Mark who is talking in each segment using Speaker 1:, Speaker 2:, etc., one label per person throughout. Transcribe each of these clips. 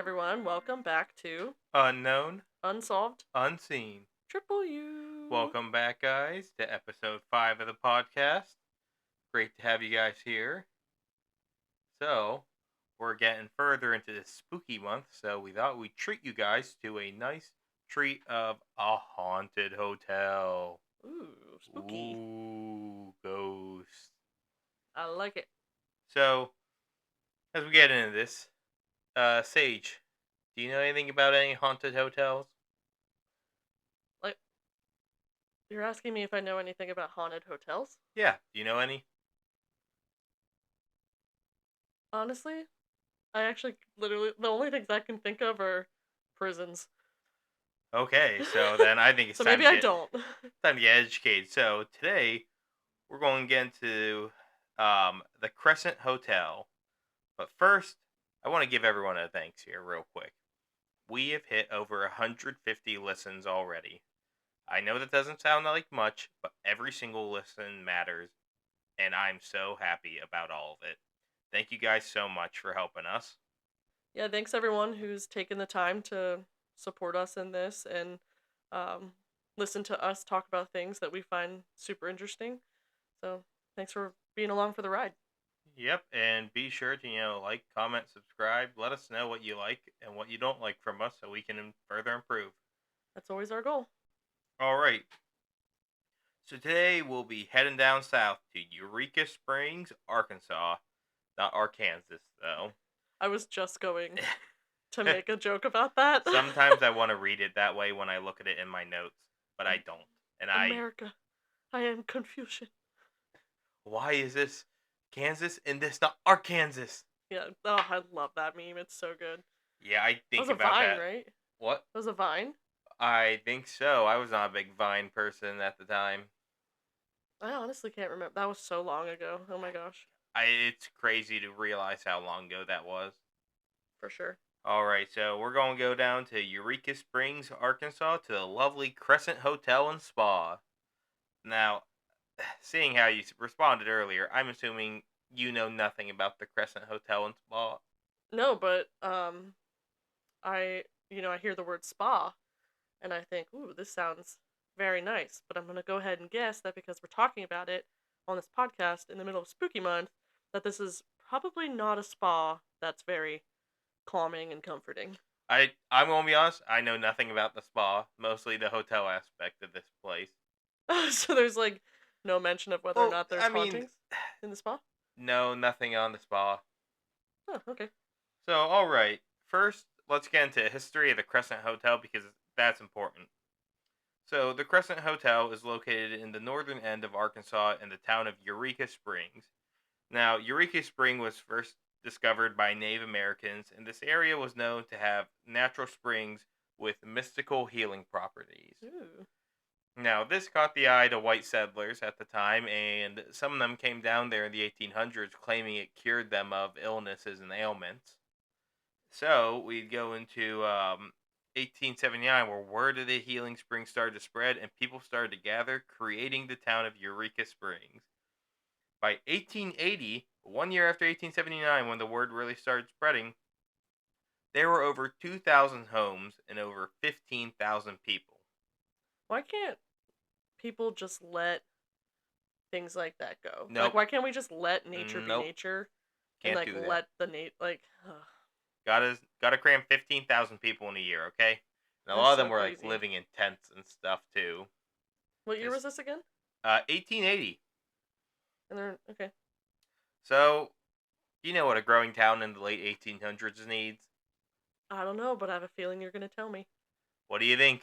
Speaker 1: everyone. Welcome back to
Speaker 2: Unknown,
Speaker 1: Unsolved
Speaker 2: Unseen.
Speaker 1: Triple U.
Speaker 2: Welcome back, guys, to episode 5 of the podcast. Great to have you guys here. So, we're getting further into the spooky month, so we thought we'd treat you guys to a nice treat of a haunted hotel.
Speaker 1: Ooh, spooky.
Speaker 2: Ooh, ghosts.
Speaker 1: I like it.
Speaker 2: So, as we get into this, Sage, do you know anything about any haunted hotels?
Speaker 1: Like, you're asking me if I know anything about haunted hotels?
Speaker 2: Yeah, do you know any?
Speaker 1: Honestly, I actually literally the only things I can think of are prisons.
Speaker 2: Okay, so then I think it's
Speaker 1: So
Speaker 2: time
Speaker 1: maybe
Speaker 2: to
Speaker 1: I
Speaker 2: get
Speaker 1: don't.
Speaker 2: time to get educated. So today we're going to get into the Crescent Hotel. But first, I want to give everyone a thanks here real quick. We have hit over 150 listens already. I know that doesn't sound like much, but every single listen matters, and I'm so happy about all of it. Thank you guys so much for helping us.
Speaker 1: Yeah, thanks everyone who's taken the time to support us in this and um, listen to us talk about things that we find super interesting. So thanks for being along for the ride.
Speaker 2: Yep, and be sure to like, comment, subscribe. Let us know what you like and what you don't like from us so we can further improve.
Speaker 1: That's always our goal.
Speaker 2: All right. So today we'll be heading down south to Eureka Springs, Arkansas. Not Arkansas, though.
Speaker 1: I was just going to make a joke about that.
Speaker 2: Sometimes I want to read it that way when I look at it in my notes, but I don't. And
Speaker 1: America, I am confusion.
Speaker 2: why is this Kansas and this not Arkansas?
Speaker 1: Yeah, oh, I love that meme. It's so good.
Speaker 2: Yeah, I
Speaker 1: That
Speaker 2: think
Speaker 1: was a
Speaker 2: about
Speaker 1: Vine,
Speaker 2: that.
Speaker 1: right?
Speaker 2: What?
Speaker 1: That was a Vine?
Speaker 2: I think so. I was not a big Vine person at the time.
Speaker 1: I honestly can't remember. That was so long ago. Oh my gosh.
Speaker 2: It's crazy to realize how long ago that was.
Speaker 1: For sure.
Speaker 2: All right, so we're going to go down to Eureka Springs, Arkansas, to the lovely Crescent Hotel and Spa. Now, seeing how you responded earlier, I'm assuming you know nothing about the Crescent Hotel and Spa.
Speaker 1: No, but I hear the word spa and I think, ooh, this sounds very nice. But I'm going to go ahead and guess that because we're talking about it on this podcast in the middle of spooky month, that this is probably not a spa that's very calming and comforting.
Speaker 2: I'm going to be honest, I know nothing about the spa, mostly the hotel aspect of this place.
Speaker 1: So there's like no mention of whether or
Speaker 2: Well,
Speaker 1: not there's
Speaker 2: I mean,
Speaker 1: hauntings in the spa?
Speaker 2: no, nothing on the spa.
Speaker 1: Oh, okay.
Speaker 2: So, all right, first, let's get into history of the Crescent Hotel because that's important. So, the Crescent Hotel is located in the northern end of Arkansas in the town of Eureka Springs. Now, Eureka Spring was first discovered by Native Americans, and this area was known to have natural springs with mystical healing properties.
Speaker 1: Ooh.
Speaker 2: Now, this caught the eye to white settlers at the time, and some of them came down there in the 1800s claiming it cured them of illnesses and ailments. So, we'd go into 1879, where word of the healing spring started to spread, and people started to gather, creating the town of Eureka Springs. By 1880, 1 year after 1879, when the word really started spreading, there were over 2,000 homes and over 15,000 people.
Speaker 1: Why can't people just let things like that go?
Speaker 2: Nope.
Speaker 1: Like, why can't we just let nature be
Speaker 2: Nope.
Speaker 1: nature and
Speaker 2: Can't
Speaker 1: like
Speaker 2: do that.
Speaker 1: let the ugh.
Speaker 2: Gotta cram 15,000 people in a year, okay? And a
Speaker 1: That's
Speaker 2: lot of them
Speaker 1: so
Speaker 2: were like
Speaker 1: crazy.
Speaker 2: living in tents and stuff too.
Speaker 1: What year was this again?
Speaker 2: 1880.
Speaker 1: And they're okay.
Speaker 2: So, do you know what a growing town in the late 1800s needs?
Speaker 1: I don't know, but I have a feeling you're gonna tell me.
Speaker 2: What do you think?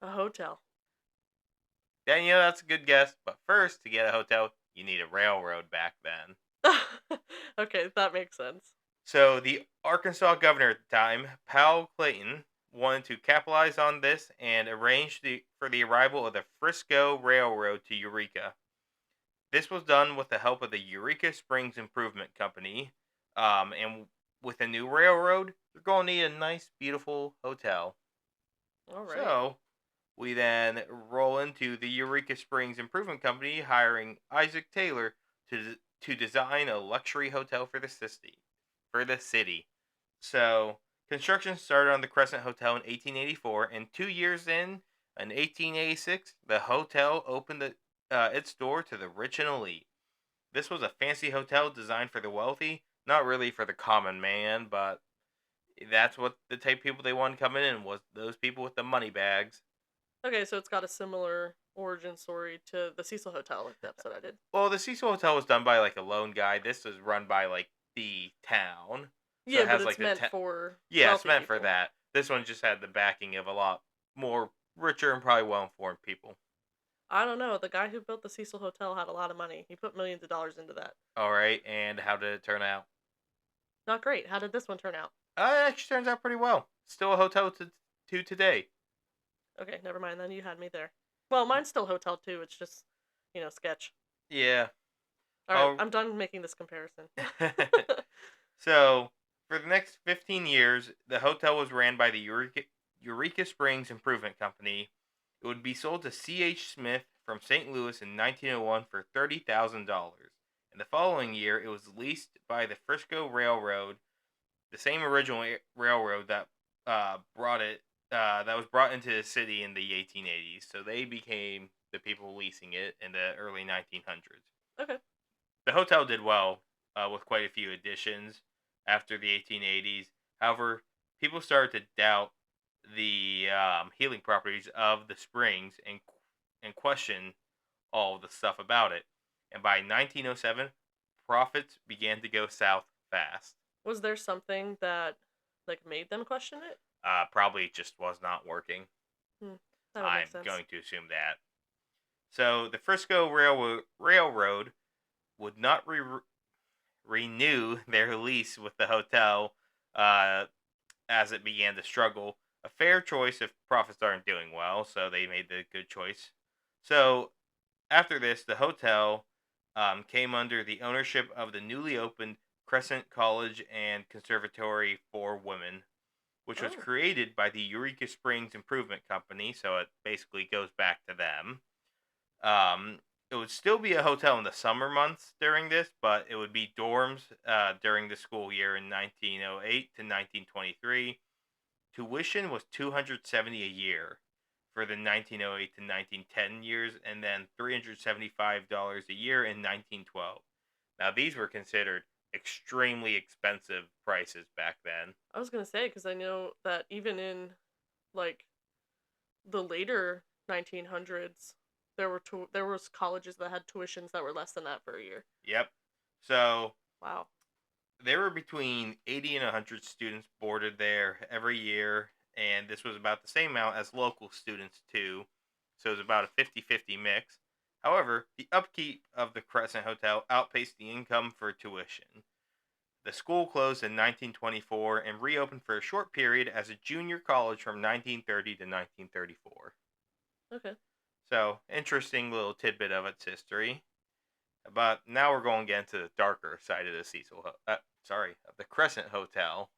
Speaker 1: A hotel.
Speaker 2: Yeah, that's a good guess. But first, to get a hotel, you need a railroad back then.
Speaker 1: Okay, that makes sense.
Speaker 2: So the Arkansas governor at the time, Powell Clayton, wanted to capitalize on this and arranged for the arrival of the Frisco Railroad to Eureka. This was done with the help of the Eureka Springs Improvement Company, and with a new railroad, you're going to need a nice, beautiful hotel.
Speaker 1: All right.
Speaker 2: So we then roll into the Eureka Springs Improvement Company, hiring Isaac Taylor to design a luxury hotel for the city. So Construction started on the Crescent Hotel in 1884, and 2 years in 1886, the hotel opened its door to the rich and elite. This was a fancy hotel designed for the wealthy, not really for the common man, but that's what the type of people they wanted coming in was those people with the money bags.
Speaker 1: Okay, so it's got a similar origin story to the Cecil Hotel, like the episode I did.
Speaker 2: Well, the Cecil Hotel was done by like a lone guy. This is run by like the town, so
Speaker 1: Yeah,
Speaker 2: it
Speaker 1: but
Speaker 2: has
Speaker 1: it's
Speaker 2: like the
Speaker 1: meant for
Speaker 2: yeah, it's
Speaker 1: wealthy
Speaker 2: meant for
Speaker 1: people.
Speaker 2: that. This one just had the backing of a lot more richer and probably well informed people.
Speaker 1: I don't know. The guy who built the Cecil Hotel had a lot of money. He put millions of dollars into that.
Speaker 2: All right, and how did it turn out?
Speaker 1: Not great. How did this one turn out?
Speaker 2: It actually turns out pretty well. Still a hotel to today.
Speaker 1: Okay, never mind then. You had me there. Well, mine's still hotel too. It's just, sketch.
Speaker 2: Yeah.
Speaker 1: All right,
Speaker 2: Oh.
Speaker 1: I'm done making this comparison.
Speaker 2: So for the next 15 years, the hotel was ran by the Eureka Springs Improvement Company. It would be sold to C.H. Smith from St. Louis in 1901 for $30,000. And the following year, it was leased by the Frisco Railroad, the same original railroad that that was brought into the city in the 1880s. So they became the people leasing it in the early 1900s.
Speaker 1: Okay.
Speaker 2: The hotel did well with quite a few additions after the 1880s. However, people started to doubt the healing properties of the springs and question all the stuff about it. And by 1907, profits began to go south fast.
Speaker 1: Was there something that, made them question it?
Speaker 2: Probably just was not working.
Speaker 1: That would
Speaker 2: I'm
Speaker 1: make sense.
Speaker 2: going to assume that. So the Frisco Railroad would not renew their lease with the hotel as it began to struggle. A fair choice if profits aren't doing well, so they made the good choice. So after this, the hotel came under the ownership of the newly opened Crescent College and Conservatory for Women, which was
Speaker 1: Oh.
Speaker 2: created by the Eureka Springs Improvement Company, so it basically goes back to them. It would still be a hotel in the summer months during this, but it would be dorms during the school year in 1908 to 1923. Tuition was $270 a year for the 1908 to 1910 years, and then $375 a year in 1912. Now these were considered extremely expensive prices back then.
Speaker 1: I was gonna say, because I know that even in, the later 1900s, there was colleges that had tuitions that were less than that for a year.
Speaker 2: Yep. So
Speaker 1: Wow.
Speaker 2: there were between 80 and 100 students boarded there every year, and this was about the same amount as local students too. So it was about a 50-50 mix. However, the upkeep of the Crescent Hotel outpaced the income for tuition. The school closed in 1924 and reopened for a short period as a junior college from 1930 to 1934.
Speaker 1: Okay.
Speaker 2: So, interesting little tidbit of its history. But now we're going to get into the darker side of the of the Crescent Hotel.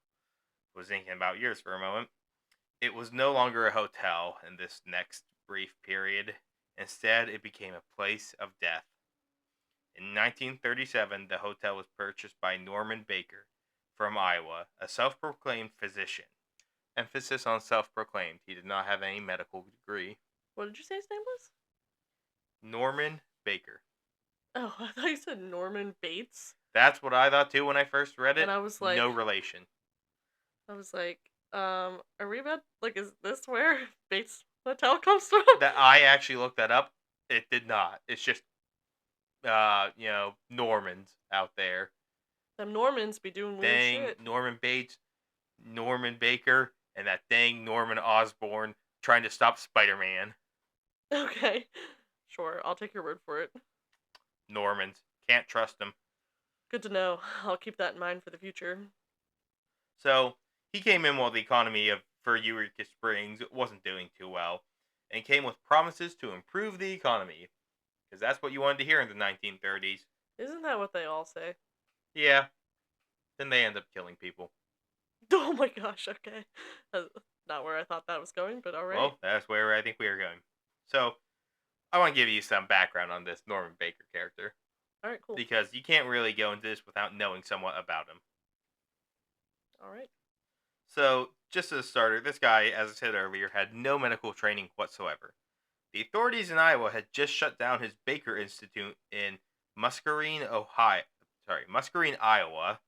Speaker 2: Was thinking about yours for a moment. It was no longer a hotel in this next brief period. Instead, it became a place of death. In 1937, the hotel was purchased by Norman Baker from Iowa, a self-proclaimed physician. Emphasis on self-proclaimed. He did not have any medical degree.
Speaker 1: What did you say his name was?
Speaker 2: Norman Baker.
Speaker 1: Oh, I thought you said Norman Bates.
Speaker 2: That's what I thought too when I first read it.
Speaker 1: And I was like,
Speaker 2: no relation.
Speaker 1: Are we about, is this where Bates Hotel comes from?
Speaker 2: That I actually looked that up. It did not. It's just, Normans out there.
Speaker 1: Them Normans be doing weird shit.
Speaker 2: Norman Bates, Norman Baker, and that dang Norman Osborn trying to stop Spider-Man.
Speaker 1: Okay. Sure, I'll take your word for it.
Speaker 2: Normans. Can't trust them.
Speaker 1: Good to know. I'll keep that in mind for the future.
Speaker 2: So, he came in while the economy for Eureka Springs wasn't doing too well, and came with promises to improve the economy. Because that's what you wanted to hear in the 1930s.
Speaker 1: Isn't that what they all say?
Speaker 2: Yeah. Then they end up killing people.
Speaker 1: Oh my gosh, okay. Not where I thought that was going, but alright.
Speaker 2: Well, that's where I think we are going. So, I want to give you some background on this Norman Baker character.
Speaker 1: Alright, cool.
Speaker 2: Because you can't really go into this without knowing somewhat about him.
Speaker 1: Alright.
Speaker 2: So, just as a starter, this guy, as I said earlier, had no medical training whatsoever. The authorities in Iowa had just shut down his Baker Institute in Muscatine, Ohio. Muscatine, Iowa.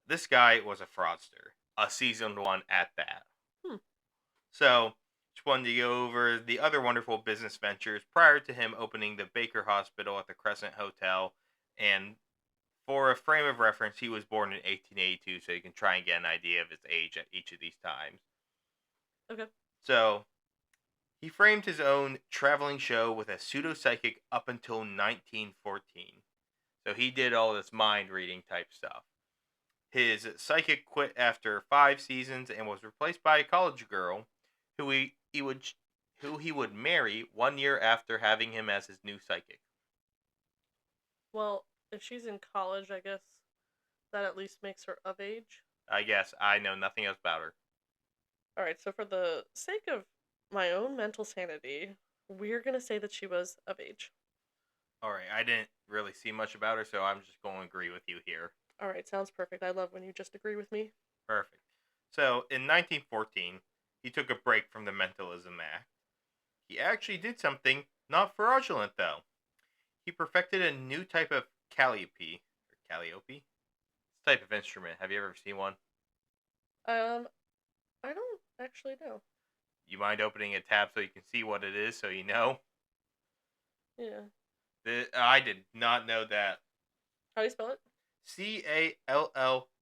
Speaker 2: This guy was a fraudster, a seasoned one at that.
Speaker 1: Hmm.
Speaker 2: So, just wanted to go over the other wonderful business ventures prior to him opening the Baker Hospital at the Crescent Hotel. And for a frame of reference, he was born in 1882, so you can try and get an idea of his age at each of these times.
Speaker 1: Okay.
Speaker 2: So, he framed his own traveling show with a pseudo-psychic up until 1914. So he did all this mind reading type stuff. His psychic quit after 5 seasons and was replaced by a college girl who he would marry 1 year after having him as his new psychic.
Speaker 1: Well, if she's in college, I guess that at least makes her of age.
Speaker 2: I guess I know nothing else about her.
Speaker 1: Alright, so for the sake of my own mental sanity, we're gonna say that she was of age.
Speaker 2: Alright, I didn't really see much about her, so I'm just going to agree with you here.
Speaker 1: Alright, sounds perfect. I love when you just agree with me.
Speaker 2: Perfect. So, in 1914, he took a break from the Mentalism Act. He actually did something not fraudulent, though. He perfected a new type of calliope. Or calliope? It's a type of instrument. Have you ever seen one?
Speaker 1: I don't actually know.
Speaker 2: You mind opening a tab so you can see what it is so you know?
Speaker 1: Yeah.
Speaker 2: I did not know that.
Speaker 1: How do you spell it?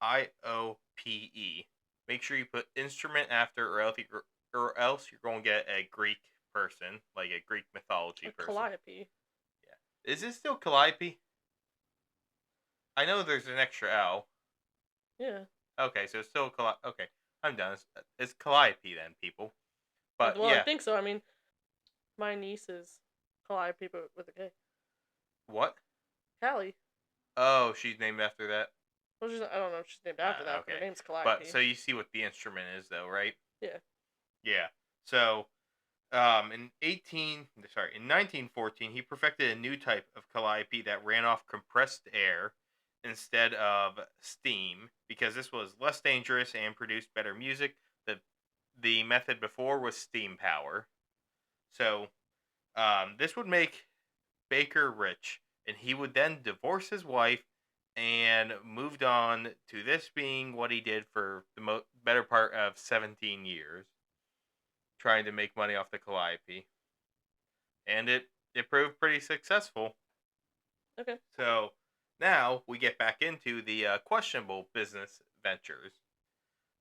Speaker 2: Calliope. Make sure you put instrument after, or else you're going to get a Greek person, like a Greek mythology
Speaker 1: A
Speaker 2: person.
Speaker 1: calliope.
Speaker 2: Yeah. Is it still calliope? I know there's an extra L.
Speaker 1: Yeah.
Speaker 2: Okay, so it's still calliope. Okay, I'm done. It's calliope then, people. But
Speaker 1: Well, I
Speaker 2: yeah.
Speaker 1: think so. I mean, my niece is calliope, but with a K.
Speaker 2: What?
Speaker 1: Callie.
Speaker 2: Oh, she's named after that?
Speaker 1: Well, I don't know if she's named after that, but her
Speaker 2: Okay.
Speaker 1: name's
Speaker 2: But,
Speaker 1: Calliope.
Speaker 2: so you see what the instrument is, though, right?
Speaker 1: Yeah.
Speaker 2: Yeah. So, in 1914, he perfected a new type of calliope that ran off compressed air instead of steam because this was less dangerous and produced better music. The method before was steam power. So, this would make Baker rich, and he would then divorce his wife and moved on to this being what he did for the better part of 17 years, trying to make money off the calliope. And it proved pretty successful.
Speaker 1: Okay.
Speaker 2: So now we get back into the questionable business ventures.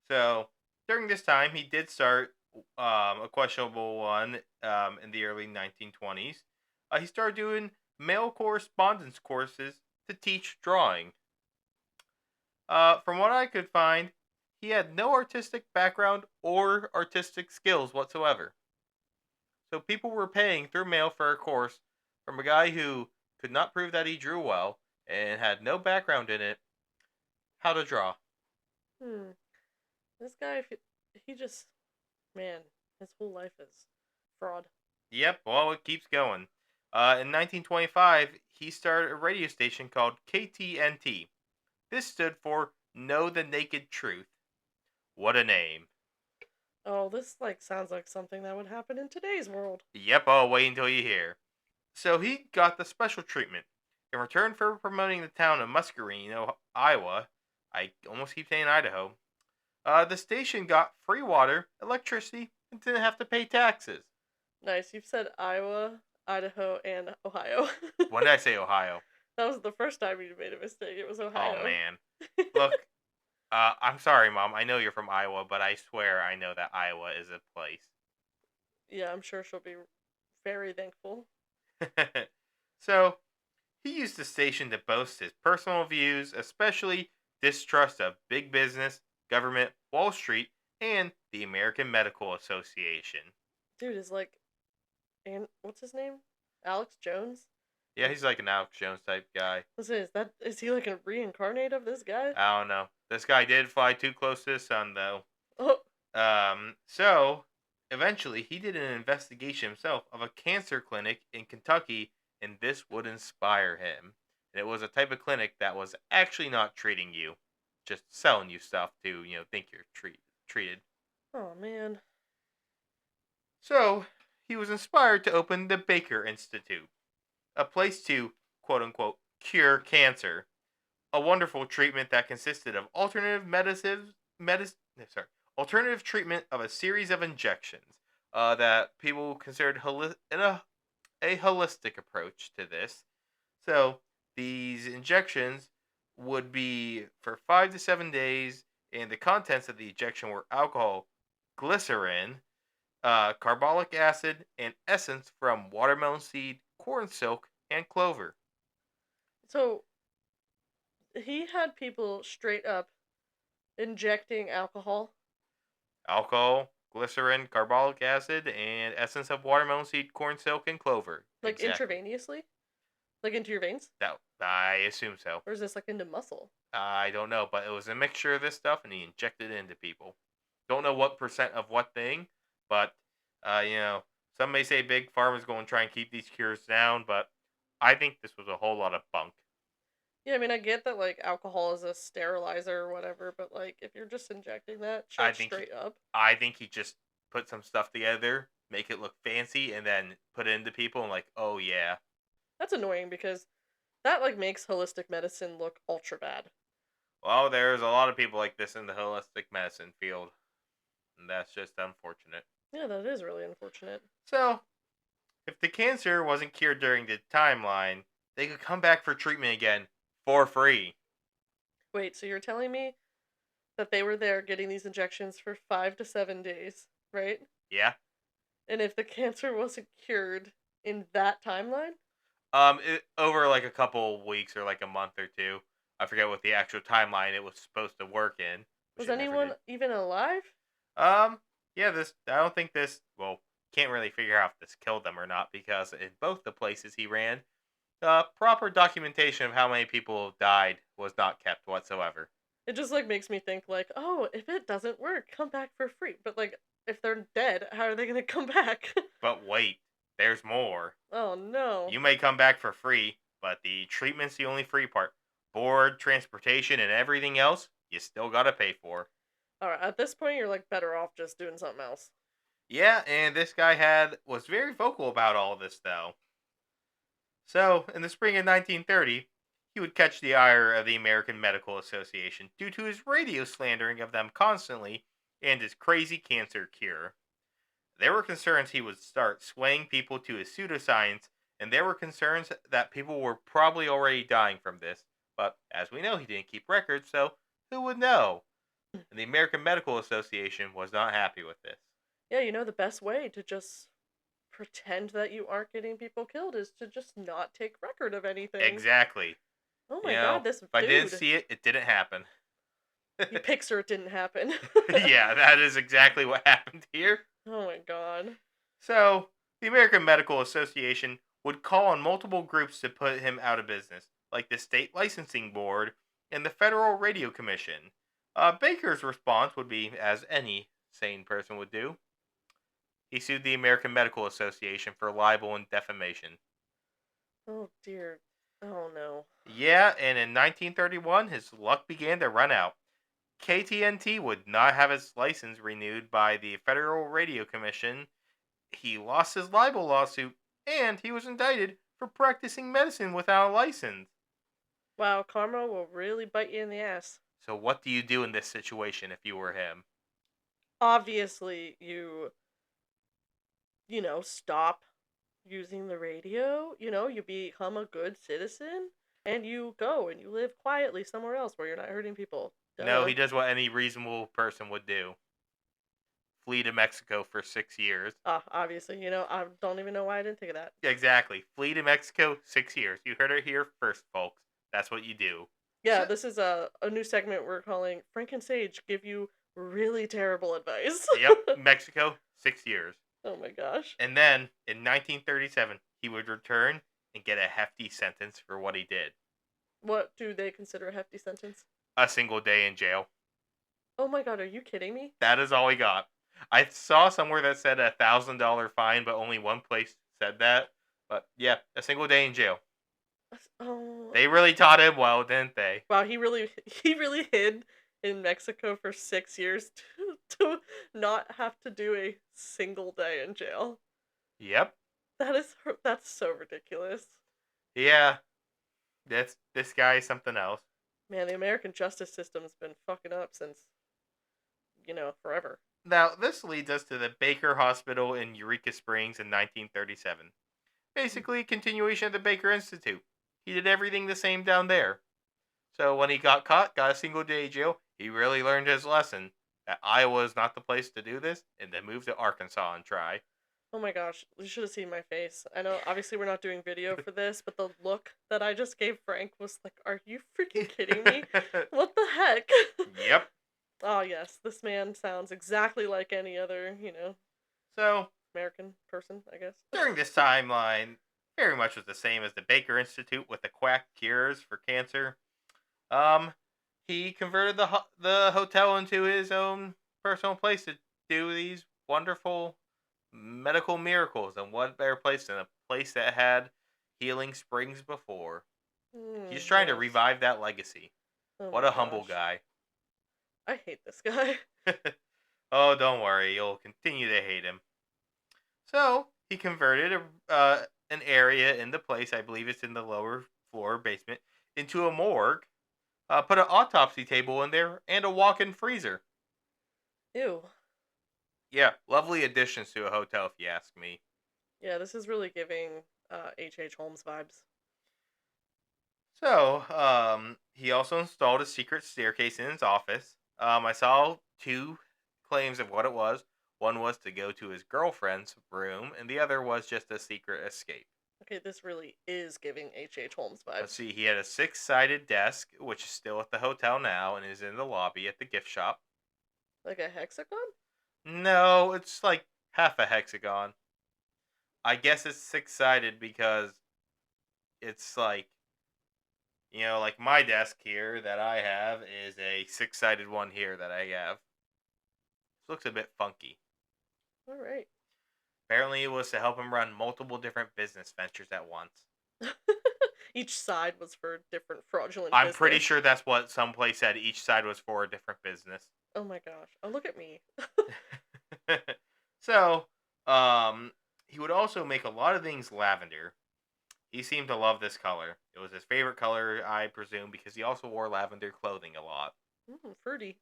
Speaker 2: So during this time, he did start a questionable one in the early 1920s. He started doing mail correspondence courses to teach drawing. From what I could find, he had no artistic background or artistic skills whatsoever. So people were paying through mail for a course from a guy who could not prove that he drew well and had no background in it, how to draw.
Speaker 1: Hmm. This guy, he just, man, his whole life is fraud.
Speaker 2: Yep, well, it keeps going. In 1925, he started a radio station called KTNT. This stood for Know the Naked Truth. What a name.
Speaker 1: Oh, this sounds like something that would happen in today's world.
Speaker 2: Yep, I'll wait until you hear. So he got the special treatment. In return for promoting the town of Muscatine, Iowa, I almost keep saying Idaho, the station got free water, electricity, and didn't have to pay taxes.
Speaker 1: Nice. You've said Iowa, Idaho, and Ohio.
Speaker 2: When did I say Ohio?
Speaker 1: That was the first time you made a mistake. It was Ohio.
Speaker 2: Oh, man. Look, I'm sorry, Mom. I know you're from Iowa, but I swear I know that Iowa is a place.
Speaker 1: Yeah, I'm sure she'll be very thankful.
Speaker 2: So, he used the station to boast his personal views, especially distrust of big business, government, Wall Street, and the American Medical Association.
Speaker 1: Dude is and what's his name? Alex Jones?
Speaker 2: Yeah, he's like an Alex Jones type guy.
Speaker 1: Is he like a reincarnate of this guy?
Speaker 2: I don't know. This guy did fly too close to the sun, though.
Speaker 1: Oh,
Speaker 2: So eventually he did an investigation himself of a cancer clinic in Kentucky, and this would inspire him. And it was a type of clinic that was actually not treating you, just selling you stuff to, think you're treated. treated.
Speaker 1: Oh, man.
Speaker 2: So, he was inspired to open the Baker Institute, a place to, quote unquote, cure cancer. A wonderful treatment that consisted of alternative treatment of a series of injections that people considered a holistic approach to this. So these injections would be for 5 to 7 days, and the contents of the injection were alcohol, glycerin, carbolic acid, and essence from watermelon seed, corn silk, and clover.
Speaker 1: So, he had people straight up injecting alcohol.
Speaker 2: Alcohol, glycerin, carbolic acid, and essence of watermelon seed, corn silk, and clover.
Speaker 1: Like,
Speaker 2: Exactly.
Speaker 1: intravenously? Like, into your veins?
Speaker 2: That I assume so.
Speaker 1: Or is this, like, into muscle?
Speaker 2: I don't know, but it was a mixture of this stuff, and he injected it into people. Don't know what percent of what thing, but some may say big pharma's going to try and keep these cures down, but I think this was a whole lot of bunk.
Speaker 1: Yeah, I mean, I get that, like, alcohol is a sterilizer or whatever, but, like, if you're just injecting that
Speaker 2: I
Speaker 1: shit
Speaker 2: think he,
Speaker 1: straight up.
Speaker 2: I think he just put some stuff together, make it look fancy, and then put it into people, and like, oh yeah.
Speaker 1: That's annoying because that, like, makes holistic medicine look ultra bad.
Speaker 2: Well, there's a lot of people like this in the holistic medicine field, and that's just unfortunate.
Speaker 1: Yeah, that is really unfortunate.
Speaker 2: So, if the cancer wasn't cured during the timeline, they could come back for treatment again for free.
Speaker 1: Wait, so you're telling me that they were there getting these injections for 5 to 7 days, right?
Speaker 2: Yeah.
Speaker 1: And if the cancer wasn't cured in that timeline,
Speaker 2: Over like a couple weeks or like a month or two. I forget what the actual timeline it was supposed to work in, which
Speaker 1: was
Speaker 2: it never
Speaker 1: anyone
Speaker 2: did.
Speaker 1: even alive?
Speaker 2: Yeah, this I don't think this. Well, can't really figure out if this killed them or not because in both the places he ran, proper documentation of how many people died was not kept whatsoever.
Speaker 1: It just, like, makes me think, like, oh, if it doesn't work, come back for free. But, like, if they're dead, how are they gonna come back?
Speaker 2: But wait, there's more.
Speaker 1: Oh, no.
Speaker 2: You may come back for free, but the treatment's the only free part. Board, transportation, and everything else, you still gotta pay for.
Speaker 1: Alright, at this point, you're, like, better off just doing something else.
Speaker 2: Yeah, and this guy was very vocal about all of this though. So, in the spring of 1930, he would catch the ire of the American Medical Association due to his radio slandering of them constantly and his crazy cancer cure. There were concerns he would start swaying people to his pseudoscience, and there were concerns that people were probably already dying from this. But as we know, he didn't keep records, so who would know? And the American Medical Association was not happy with this.
Speaker 1: Yeah, the best way to just pretend that you aren't getting people killed is to just not take record of anything.
Speaker 2: Exactly.
Speaker 1: Oh my god, this
Speaker 2: If I didn't
Speaker 1: dude.
Speaker 2: see it, it didn't happen.
Speaker 1: He picks her, it didn't happen.
Speaker 2: Yeah, that is exactly what happened here.
Speaker 1: Oh my god.
Speaker 2: So, the American Medical Association would call on multiple groups to put him out of business, like the State Licensing Board and the Federal Radio Commission. Baker's response would be, as any sane person would do, he sued the American Medical Association for libel and defamation.
Speaker 1: Oh dear. Oh no.
Speaker 2: Yeah, and in 1931, his luck began to run out. KTNT would not have his license renewed by the Federal Radio Commission. He lost his libel lawsuit, and he was indicted for practicing medicine without a license.
Speaker 1: Wow, karma will really bite you in the ass.
Speaker 2: So, what do you do in this situation if you were him?
Speaker 1: Obviously, stop using the radio. You become a good citizen and you go and you live quietly somewhere else where you're not hurting people. Duh.
Speaker 2: No, he does what any reasonable person would do. Flee to Mexico for 6 years.
Speaker 1: Obviously, I don't even know why I didn't think of that.
Speaker 2: Exactly. Flee to Mexico, 6 years. You heard it here first, folks. That's what you do.
Speaker 1: Yeah, this is a new segment we're calling Frank and Sage give you really terrible advice.
Speaker 2: Yep, Mexico, 6 years.
Speaker 1: Oh my gosh.
Speaker 2: And then, in 1937, he would return and get a hefty sentence for what he did.
Speaker 1: What do they consider a hefty sentence?
Speaker 2: A single day in jail.
Speaker 1: Oh my god, are you kidding me?
Speaker 2: That is all he got. I saw somewhere that said $1,000 fine, but only one place said that. But yeah, a single day in jail.
Speaker 1: Oh.
Speaker 2: They really taught him well, didn't they?
Speaker 1: Wow, he really hid in Mexico for 6 years to not have to do a single day in jail.
Speaker 2: Yep.
Speaker 1: That's so ridiculous.
Speaker 2: Yeah. This guy is something else.
Speaker 1: Man, the American justice system's been fucking up since, forever.
Speaker 2: Now, this leads us to the Baker Hospital in Eureka Springs in 1937. Basically, a continuation of the Baker Institute. He did everything the same down there. So when he got caught, got a single day jail, he really learned his lesson that Iowa is not the place to do this, and to move to Arkansas and try.
Speaker 1: Oh my gosh, you should have seen my face. I know, obviously, we're not doing video for this, but the look that I just gave Frank was like, are you freaking kidding me? What the heck?
Speaker 2: Yep.
Speaker 1: Oh, yes, this man sounds exactly like any other,
Speaker 2: So,
Speaker 1: American person, I guess.
Speaker 2: during this timeline, very much was the same as the Baker Institute with the quack cures for cancer. Um, he converted the hotel into his own personal place to do these wonderful medical miracles, and what better place than a place that had healing springs before? He's trying to
Speaker 1: Yes.
Speaker 2: revive that legacy.
Speaker 1: Oh
Speaker 2: What
Speaker 1: my
Speaker 2: a humble
Speaker 1: gosh.
Speaker 2: guy.
Speaker 1: I hate this guy.
Speaker 2: Oh, don't worry, you'll continue to hate him. So he converted an area in the place, I believe it's in the lower floor basement, into a morgue. Put an autopsy table in there and a walk-in freezer.
Speaker 1: Ew.
Speaker 2: Yeah, lovely additions to a hotel, if you ask me.
Speaker 1: Yeah, this is really giving H.H. Holmes vibes.
Speaker 2: So, he also installed a secret staircase in his office. I saw two claims of what it was. One was to go to his girlfriend's room, and the other was just a secret escape.
Speaker 1: Okay, this really is giving H.H. Holmes
Speaker 2: Let's
Speaker 1: vibes.
Speaker 2: see, he had a six-sided desk, which is still at the hotel now, and is in the lobby at the gift shop.
Speaker 1: Like a hexagon?
Speaker 2: No, it's like half a hexagon. I guess it's six-sided because it's like, like my desk here that I have is a six-sided one here that I have. This looks a bit funky.
Speaker 1: Alright.
Speaker 2: Apparently, it was to help him run multiple different business ventures at once.
Speaker 1: Each side was for different fraudulent
Speaker 2: I'm
Speaker 1: business.
Speaker 2: pretty sure that's what someplace said. Each side was for a different business.
Speaker 1: Oh my gosh. Oh, look at me.
Speaker 2: So, he would also make a lot of things lavender. He seemed to love this color. It was his favorite color, I presume, because he also wore lavender clothing a lot.
Speaker 1: Fruity.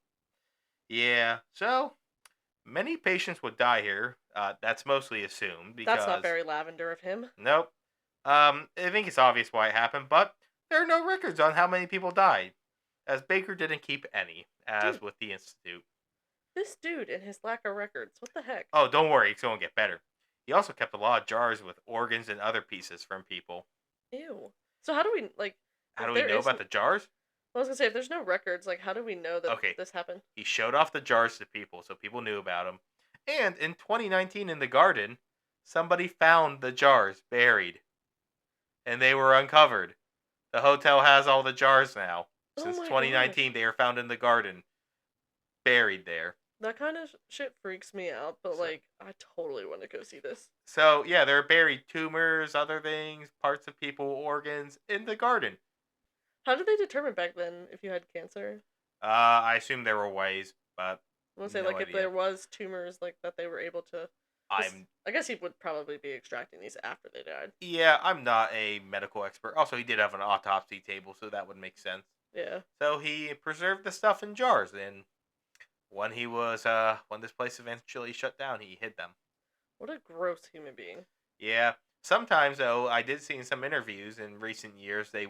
Speaker 2: Yeah, so many patients would die here. That's mostly assumed because
Speaker 1: That's not very lavender of him.
Speaker 2: nope. I think it's obvious why it happened, but there are no records on how many people died, as Baker didn't keep any, as
Speaker 1: Dude.
Speaker 2: with the institute.
Speaker 1: This dude and his lack of records. What the heck?
Speaker 2: Oh, don't worry, it's going to get better. He also kept a lot of jars with organs and other pieces from people.
Speaker 1: Ew. So how do we,
Speaker 2: How
Speaker 1: if
Speaker 2: do we
Speaker 1: there
Speaker 2: know
Speaker 1: is...
Speaker 2: about the jars?
Speaker 1: I was gonna say, if there's no records, how do we know that
Speaker 2: Okay,
Speaker 1: this happened?
Speaker 2: he showed off the jars to people, so people knew about them. And in 2019 in the garden, somebody found the jars buried. And they were uncovered. The hotel has all the jars now.
Speaker 1: Oh
Speaker 2: Since
Speaker 1: my
Speaker 2: 2019,
Speaker 1: gosh.
Speaker 2: they are found in the garden, buried there.
Speaker 1: That kind of shit freaks me out, but,
Speaker 2: So,
Speaker 1: I totally want to go see this.
Speaker 2: so yeah, there are buried tumors, other things, parts of people, organs in the garden.
Speaker 1: How did they determine back then if you had cancer?
Speaker 2: I assume there were ways, but
Speaker 1: I want to say,
Speaker 2: no
Speaker 1: if
Speaker 2: idea.
Speaker 1: there was tumors, that they were able to... I guess he would probably be extracting these after they died.
Speaker 2: Yeah, I'm not a medical expert. Also, he did have an autopsy table, so that would make sense.
Speaker 1: Yeah.
Speaker 2: So he preserved the stuff in jars, and when when this place eventually shut down, he hid them.
Speaker 1: What a gross human being.
Speaker 2: Yeah. Sometimes though, I did see in some interviews in recent years, the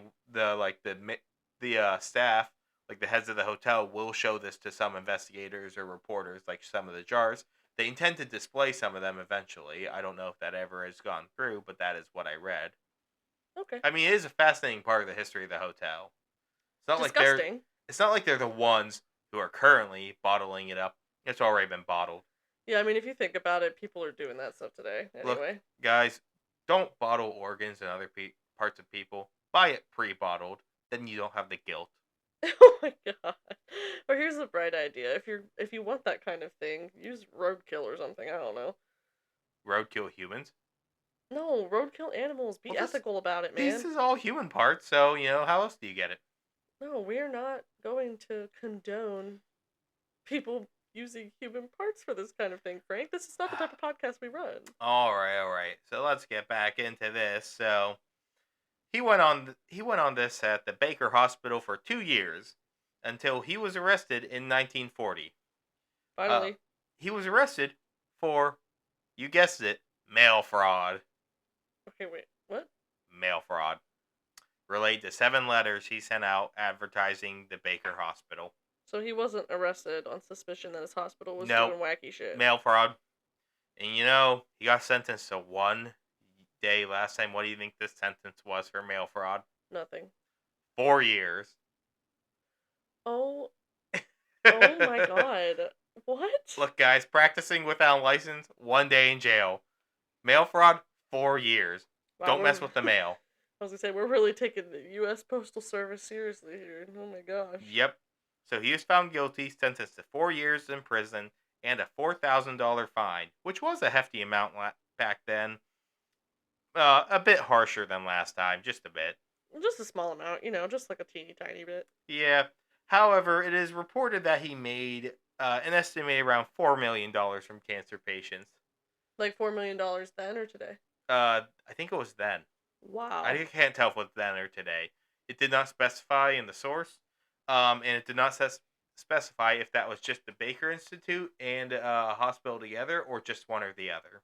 Speaker 2: staff, like the heads of the hotel, will show this to some investigators or reporters, like some of the jars. They intend to display some of them eventually. I don't know if that ever has gone through, but that is what I read.
Speaker 1: Okay.
Speaker 2: I mean, it is a fascinating part of the history of the hotel. It's not
Speaker 1: Disgusting.
Speaker 2: it's not like they're the ones who are currently bottling it up. It's already been bottled.
Speaker 1: Yeah, I mean, if you think about it, people are doing that stuff today.
Speaker 2: Look,
Speaker 1: Anyway.
Speaker 2: guys, don't bottle organs and other parts of people. Buy it pre-bottled, then you don't have the guilt.
Speaker 1: Oh my god. Or here's a bright idea. If you want that kind of thing, use roadkill or something. I don't know.
Speaker 2: Roadkill humans.
Speaker 1: No, roadkill animals. Be
Speaker 2: Well,
Speaker 1: ethical about it, man.
Speaker 2: This is all human parts, so how else do you get it?
Speaker 1: No, we're not going to condone people using human parts for this kind of thing, Frank. This is not the type of podcast we run.
Speaker 2: All right, all right. So let's get back into this. So he went on this at the Baker Hospital for 2 years until he was arrested in 1940. Uh,
Speaker 1: Finally.
Speaker 2: he was arrested for, you guessed it, mail fraud.
Speaker 1: Okay, wait. What?
Speaker 2: Mail fraud. Related to 7 letters he sent out advertising the Baker Hospital.
Speaker 1: So he wasn't arrested on suspicion that his hospital was
Speaker 2: Nope.
Speaker 1: doing wacky shit.
Speaker 2: Mail fraud. And he got sentenced to 1 day last time. What do you think this sentence was for mail fraud?
Speaker 1: Nothing.
Speaker 2: 4 years.
Speaker 1: Oh. Oh my god. What?
Speaker 2: Look, guys, practicing without a license, 1 day in jail. Mail fraud, 4 years.
Speaker 1: Wow,
Speaker 2: Don't mess with the mail.
Speaker 1: I was gonna say, we're really taking the U.S. Postal Service seriously here. Oh my gosh.
Speaker 2: Yep. So he was found guilty, sentenced to 4 years in prison and a $4,000 fine, which was a hefty amount back then. A bit harsher than last time, just a bit.
Speaker 1: Just a small amount, just like a teeny tiny bit.
Speaker 2: Yeah. However, it is reported that he made an estimated around $4 million from cancer patients.
Speaker 1: Like $4 million then or today?
Speaker 2: I think it was then.
Speaker 1: Wow.
Speaker 2: I can't tell if it was then or today. It did not specify in the source, and it did not specify if that was just the Baker Institute and a hospital together, or just one or the other.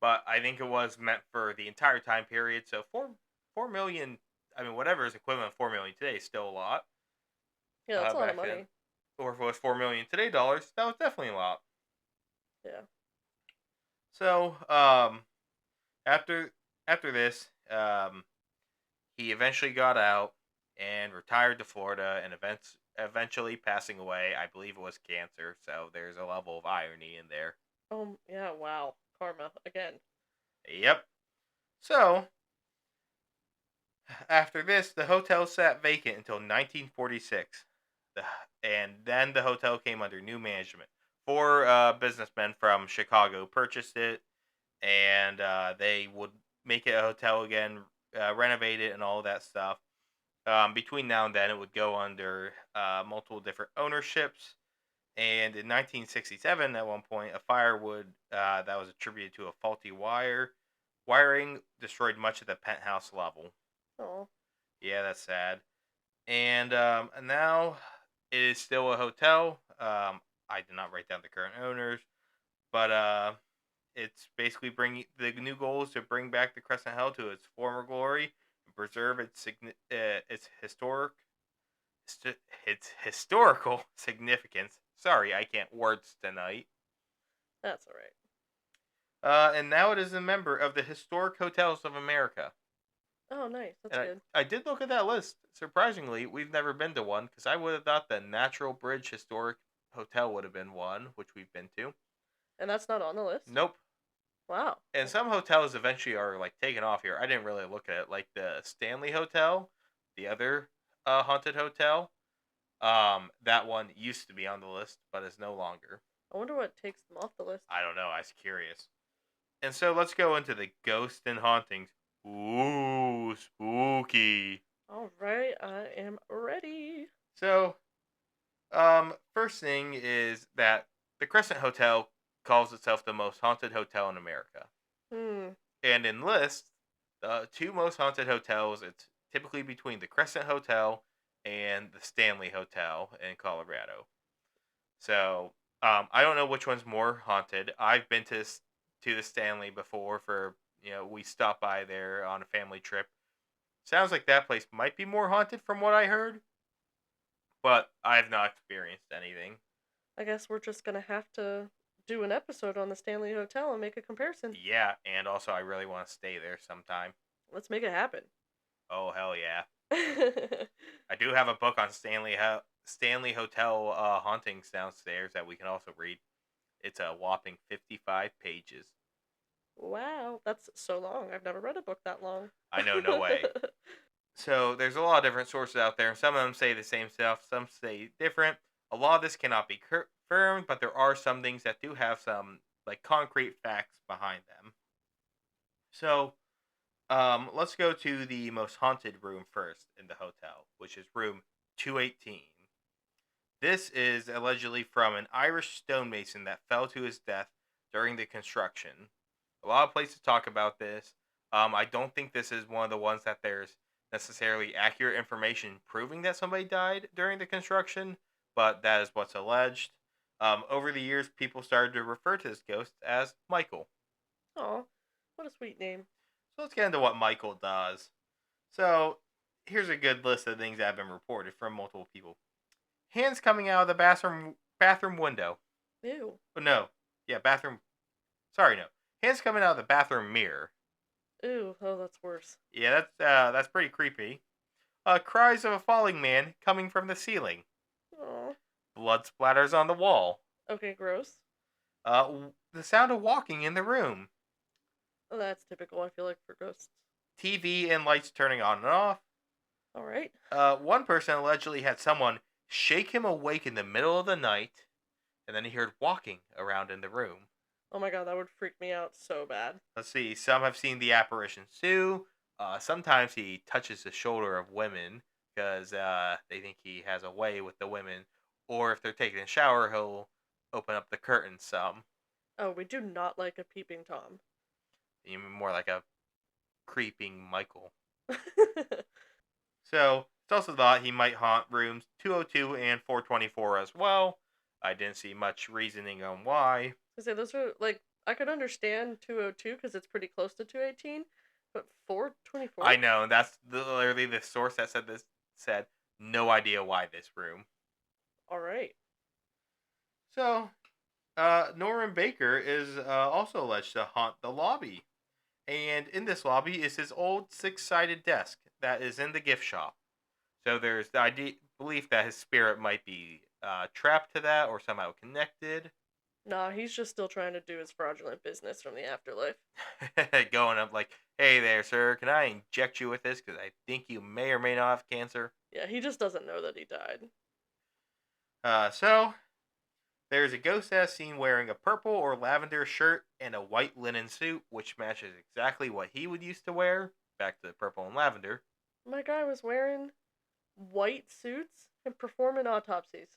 Speaker 2: But I think it was meant for the entire time period. So 4 million. I mean, whatever is equivalent to 4 million today is still a lot.
Speaker 1: Yeah, that's a lot of
Speaker 2: back
Speaker 1: money.
Speaker 2: then. Or if it was 4 million today dollars, that was definitely a lot.
Speaker 1: Yeah.
Speaker 2: So after this, he eventually got out and retired to Florida, and eventually passing away. I believe it was cancer. So there's a level of irony in there.
Speaker 1: Oh yeah, wow. Karma again.
Speaker 2: Yep. So after this, the hotel sat vacant until 1946, and then the hotel came under new management. 4 businessmen from Chicago purchased it, and they would make it a hotel again, renovate it, and all that stuff. Between now and then, it would go under multiple different ownerships. And in 1967, at one point, a fire that was attributed to a faulty wiring destroyed much of the penthouse level.
Speaker 1: Oh.
Speaker 2: Yeah, that's sad. And now it is still a hotel. I did not write down the current owners, but it's basically the new goal is to bring back the Crescent Hotel to its former glory and preserve its historical significance. Sorry, I can't words tonight.
Speaker 1: That's alright.
Speaker 2: And now it is a member of the Historic Hotels of America.
Speaker 1: Oh, nice. That's good.
Speaker 2: I did look at that list. Surprisingly, we've never been to one, because I would have thought the Natural Bridge Historic Hotel would have been one, which we've been to.
Speaker 1: And that's not on the list?
Speaker 2: Nope.
Speaker 1: Wow.
Speaker 2: And some hotels eventually are taken off here. I didn't really look at it. Like the Stanley Hotel, the other haunted hotel. That one used to be on the list, but is no longer.
Speaker 1: I wonder what takes them off the list.
Speaker 2: I don't know. I was curious. And so let's go into the ghosts and hauntings. Ooh, spooky.
Speaker 1: All right, I am ready.
Speaker 2: So, first thing is that the Crescent Hotel calls itself the most haunted hotel in America. And in lists, the 2 most haunted hotels, it's typically between the Crescent Hotel and the Stanley Hotel in Colorado. So, I don't know which one's more haunted. I've been to the Stanley before for, we stopped by there on a family trip. Sounds like that place might be more haunted from what I heard, but I have not experienced anything.
Speaker 1: I guess we're just going to have to do an episode on the Stanley Hotel and make a comparison.
Speaker 2: Yeah, and also I really want to stay there sometime.
Speaker 1: Let's make it happen.
Speaker 2: Oh, hell yeah. I do have a book on Stanley Hotel hauntings downstairs that we can also read. It's a whopping 55 pages.
Speaker 1: Wow, that's so long. I've never read a book that long.
Speaker 2: I know, no way. So there's a lot of different sources out there, and some of them say the same stuff, some say different. A lot of this cannot be confirmed, but there are some things that do have some concrete facts behind them. So let's go to the most haunted room first in the hotel, which is room 218. This is allegedly from an Irish stonemason that fell to his death during the construction. A lot of places talk about this. I don't think this is one of the ones that there's necessarily accurate information proving that somebody died during the construction, but that is what's alleged. Over the years, people started to refer to this ghost as Michael.
Speaker 1: Aw, what a sweet name.
Speaker 2: So let's get into what Michael does. So here's a good list of things that have been reported from multiple people. Hands coming out of the bathroom window.
Speaker 1: Ew.
Speaker 2: Oh, no, yeah, bathroom. Sorry, no. Hands coming out of the bathroom mirror.
Speaker 1: Ew. Oh, that's worse.
Speaker 2: Yeah, that's pretty creepy. Cries of a falling man coming from the ceiling.
Speaker 1: Aw.
Speaker 2: Blood splatters on the wall.
Speaker 1: Okay, gross.
Speaker 2: The sound of walking in the room.
Speaker 1: Oh, that's typical, I feel like, for ghosts.
Speaker 2: TV and lights turning on and off.
Speaker 1: Alright.
Speaker 2: One person allegedly had someone shake him awake in the middle of the night, and then he heard walking around in the room.
Speaker 1: Oh my god, that would freak me out so bad.
Speaker 2: Let's see. Some have seen the apparition too. Sometimes he touches the shoulder of women because they think he has a way with the women, or if they're taking a shower, he'll open up the curtains some.
Speaker 1: Oh, we do not like a peeping Tom.
Speaker 2: Even more like a creeping Michael. So it's also thought he might haunt rooms 202 and 424 as well. I didn't see much reasoning on why.
Speaker 1: I say those are like I could understand 202 because it's pretty close to 218, but 424.
Speaker 2: I know, and that's literally the source that said this. Said no idea why this room.
Speaker 1: All right.
Speaker 2: So, Norman Baker is also alleged to haunt the lobby, and in this lobby is his old six-sided desk that is in the gift shop. So there's the belief that his spirit might be trapped to that or somehow connected.
Speaker 1: Nah, he's just still trying to do his fraudulent business from the afterlife.
Speaker 2: Going up like, hey there, sir, can I inject you with this? Because I think you may or may not have cancer.
Speaker 1: Yeah, he just doesn't know that he died.
Speaker 2: So, there's a ghost as seen wearing a purple or lavender shirt and a white linen suit, which matches exactly what he would used to wear. Back to the purple and lavender.
Speaker 1: My guy was wearing white suits and performing autopsies.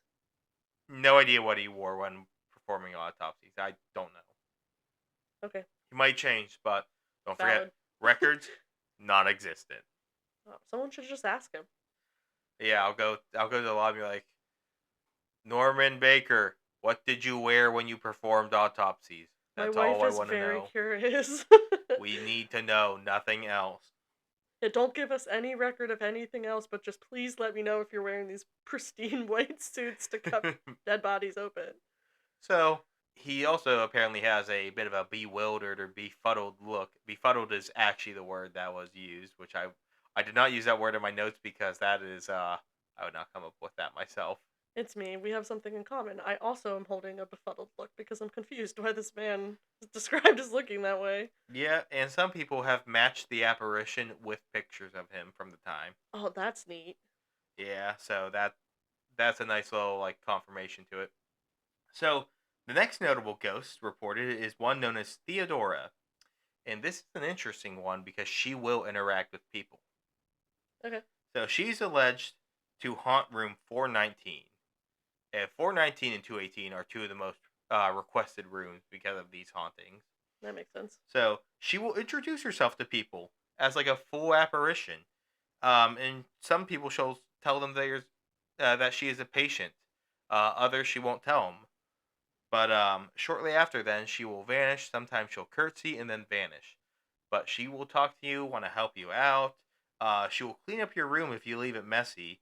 Speaker 2: No idea what he wore when performing autopsies. I don't know.
Speaker 1: Okay.
Speaker 2: He might change, but don't
Speaker 1: Valid.
Speaker 2: forget, records non-existent.
Speaker 1: Oh, someone should just ask him.
Speaker 2: Yeah, I'll go to the lobby like, Norman Baker, what did you wear when you performed autopsies? That's
Speaker 1: My
Speaker 2: all I
Speaker 1: wife is
Speaker 2: want to
Speaker 1: very
Speaker 2: know.
Speaker 1: curious.
Speaker 2: We need to know, nothing else.
Speaker 1: Yeah, don't give us any record of anything else, but just please let me know if you're wearing these pristine white suits to cut dead bodies open.
Speaker 2: So, he also apparently has a bit of a bewildered or befuddled look. Befuddled is actually the word that was used, which I did not use that word in my notes because that is I would not come up with that myself.
Speaker 1: It's me. We have something in common. I also am holding a befuddled look because I'm confused why this man is described as looking that way.
Speaker 2: Yeah, and some people have matched the apparition with pictures of him from the time.
Speaker 1: Oh, that's neat.
Speaker 2: Yeah, so that's a nice little like confirmation to it. So, the next notable ghost reported is one known as Theodora. And this is an interesting one because she will interact with people.
Speaker 1: Okay.
Speaker 2: So, she's alleged to haunt room 419. 419 and 218 are two of the most requested rooms because of these hauntings.
Speaker 1: That makes sense.
Speaker 2: So, she will introduce herself to people as like a full apparition. And some people she'll tell them that she is a patient. Others she won't tell them. But shortly after then, she will vanish. Sometimes she'll curtsy and then vanish. But she will talk to you, want to help you out. She will clean up your room if you leave it messy.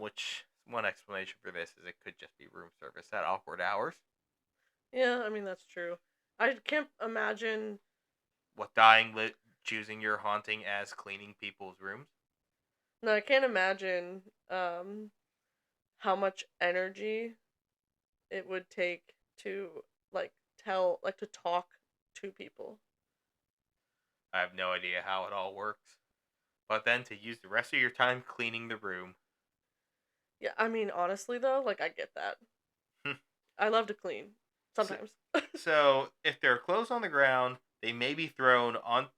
Speaker 2: Which, one explanation for this is it could just be room service at awkward hours.
Speaker 1: Yeah, I mean, that's true. I can't imagine...
Speaker 2: What dying lit choosing your haunting as cleaning people's rooms?
Speaker 1: No, I can't imagine how much energy it would take to to talk to people.
Speaker 2: I have no idea how it all works. But then to use the rest of your time cleaning the room.
Speaker 1: Yeah, I mean, honestly though, I get that. I love to clean sometimes.
Speaker 2: So if there are clothes on the ground, they may be thrown on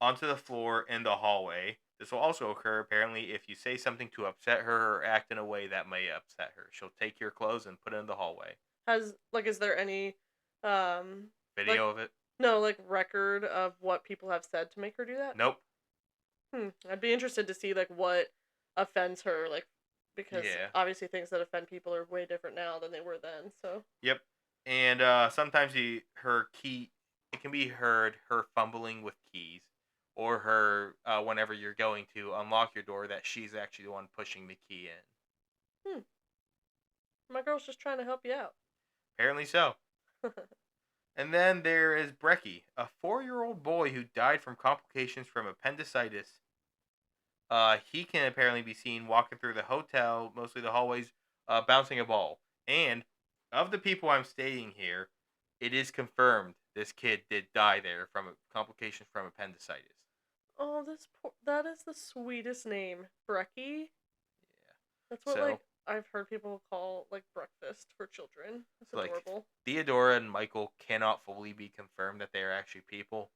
Speaker 2: onto the floor in the hallway. This will also occur, apparently, if you say something to upset her or act in a way that may upset her. She'll take your clothes and put it in the hallway.
Speaker 1: Is there any, um, like,
Speaker 2: Video of it?
Speaker 1: no, like, record of what people have said to make her do that?
Speaker 2: Nope.
Speaker 1: I'd be interested to see, like, what offends her, like, because
Speaker 2: Yeah.
Speaker 1: obviously things that offend people are way different now than they were then, so.
Speaker 2: Yep. And sometimes her key, it can be heard her fumbling with keys, or her whenever you're going to unlock your door, that she's actually the one pushing the key in.
Speaker 1: Hmm, my girl's just trying to help you out.
Speaker 2: Apparently so. And then there is Brecky, a 4-year-old boy who died from complications from appendicitis. He can apparently be seen walking through the hotel, mostly the hallways, bouncing a ball. And of the people I'm staying here, it is confirmed this kid did die there from complications from appendicitis.
Speaker 1: Oh, that is the sweetest name, Brecky.
Speaker 2: Yeah.
Speaker 1: That's what,
Speaker 2: So,
Speaker 1: like, I've heard people call, like, breakfast for children. That's
Speaker 2: so like
Speaker 1: adorable.
Speaker 2: Theodora and Michael cannot fully be confirmed that they are actually people.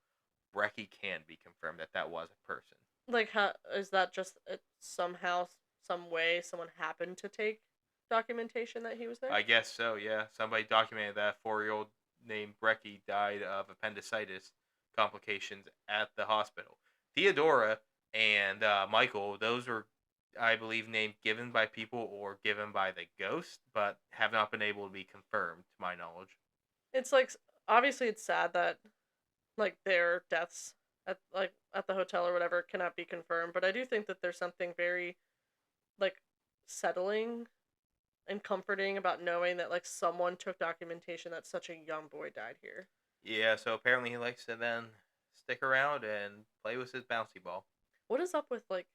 Speaker 2: Brecky can be confirmed that that was a person.
Speaker 1: Like, how is that just somehow, some way, someone happened to take documentation that he was there?
Speaker 2: I guess so, yeah. Somebody documented that 4-year-old named Brecky died of appendicitis complications at the hospital. Theodora and Michael, those were, I believe, named given by people or given by the ghost, but have not been able to be confirmed, to my knowledge.
Speaker 1: It's like, obviously it's sad that, like, their deaths at the hotel or whatever cannot be confirmed, but I do think that there's something very, like, settling and comforting about knowing that, like, someone took documentation that such a young boy died here.
Speaker 2: Yeah, so apparently he likes to then stick around and play with his bouncy ball.
Speaker 1: What is up with, like,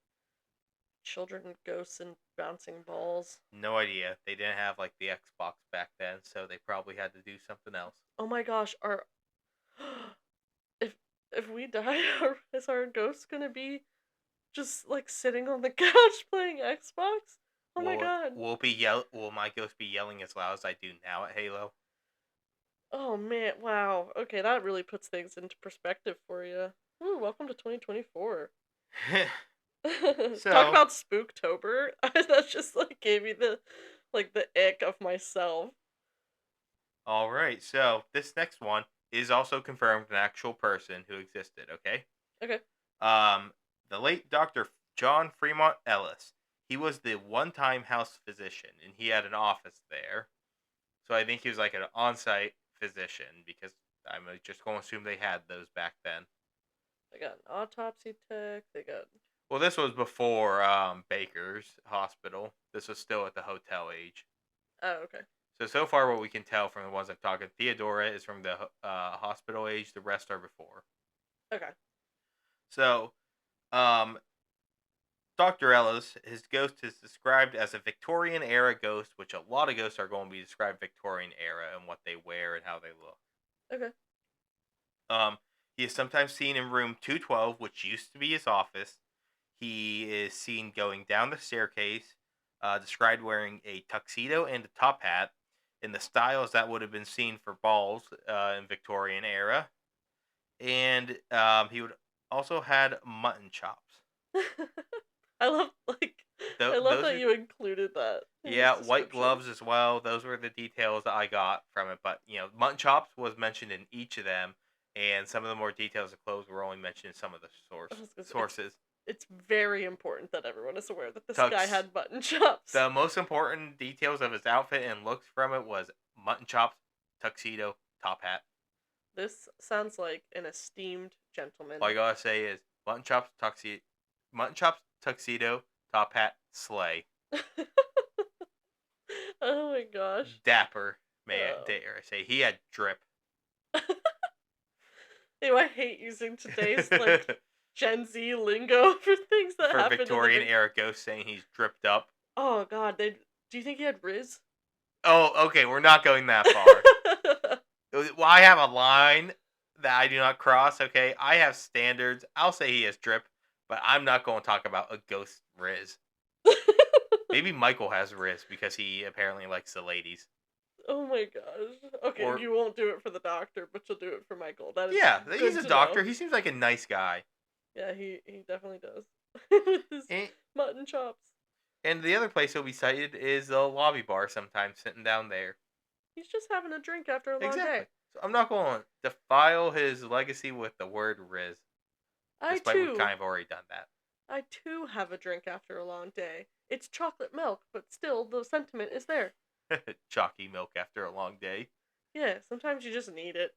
Speaker 1: children, ghosts, and bouncing balls?
Speaker 2: No idea. They didn't have like the Xbox back then, so they probably had to do something else.
Speaker 1: Oh my gosh, if if we die, is our ghost gonna be just, like, sitting on the couch playing Xbox? Oh my god.
Speaker 2: Will my ghost be yelling as loud as I do now at Halo?
Speaker 1: Oh man, wow. Okay, that really puts things into perspective for you. Ooh, welcome to 2024. Talk
Speaker 2: So,
Speaker 1: about Spooktober. That just, like, gave me the, like, the ick of myself.
Speaker 2: all right. So this next one is also confirmed an actual person who existed. Okay.
Speaker 1: Okay.
Speaker 2: Um, the late Dr. John Fremont Ellis. He was the one-time house physician, and he had an office there. So I think he was like an on-site physician because I'm just going to assume they had those back then.
Speaker 1: They got an autopsy tech. They got.
Speaker 2: Well, this was before Baker's Hospital. This was still at the hotel age.
Speaker 1: Oh, okay.
Speaker 2: So far, what we can tell from the ones I've talked, Theodora is from the hospital age. The rest are before.
Speaker 1: Okay.
Speaker 2: So, um, Dr. Ellis, his ghost is described as a Victorian era ghost, which a lot of ghosts are going to be described Victorian era and what they wear and how they look.
Speaker 1: Okay.
Speaker 2: He is sometimes seen in room 212, which used to be his office. He is seen going down the staircase, described wearing a tuxedo and a top hat in the styles that would have been seen for balls in Victorian era. And he would also had mutton chops.
Speaker 1: I love, like, I love that you included that in
Speaker 2: Yeah,
Speaker 1: this
Speaker 2: white
Speaker 1: description.
Speaker 2: gloves as well. Those were the details that I got from it. But, mutton chops was mentioned in each of them, and some of the more details of clothes were only mentioned in some of the sources.
Speaker 1: It's very important that everyone is aware that this
Speaker 2: Tux.
Speaker 1: guy had mutton chops.
Speaker 2: The most important details of his outfit and looks from it was mutton chops, tuxedo, top hat.
Speaker 1: This sounds like an esteemed gentleman.
Speaker 2: All I gotta say is mutton chops, tuxedo, top hat, slay.
Speaker 1: Oh my gosh.
Speaker 2: Dapper, may I dare I say. He had drip.
Speaker 1: Ew, I hate using today's, like, Gen Z lingo for things that happened
Speaker 2: Victorian era ghosts saying he's dripped up.
Speaker 1: Oh god, do you think he had Riz?
Speaker 2: Oh, okay, we're not going that far. Well, I have a line that I do not cross, okay? I have standards. I'll say he has drip, but I'm not going to talk about a ghost Riz. Maybe Michael has Riz because he apparently likes the ladies.
Speaker 1: Oh my gosh. Okay, you won't do it for the doctor, but you'll do it for Michael. That is
Speaker 2: he's a doctor.
Speaker 1: Know.
Speaker 2: He seems like a nice guy.
Speaker 1: Yeah, he definitely does. with his
Speaker 2: And,
Speaker 1: mutton chops.
Speaker 2: and the other place he'll be cited is the lobby bar sometimes, sitting down there.
Speaker 1: He's just having a drink after a long
Speaker 2: Exactly.
Speaker 1: day.
Speaker 2: So I'm not going to defile his legacy with the word Riz,
Speaker 1: I
Speaker 2: despite we've
Speaker 1: too,
Speaker 2: kind of already done that.
Speaker 1: I too have a drink after a long day. It's chocolate milk, but still the sentiment is there.
Speaker 2: Chalky milk after a long day.
Speaker 1: Yeah, sometimes you just need it.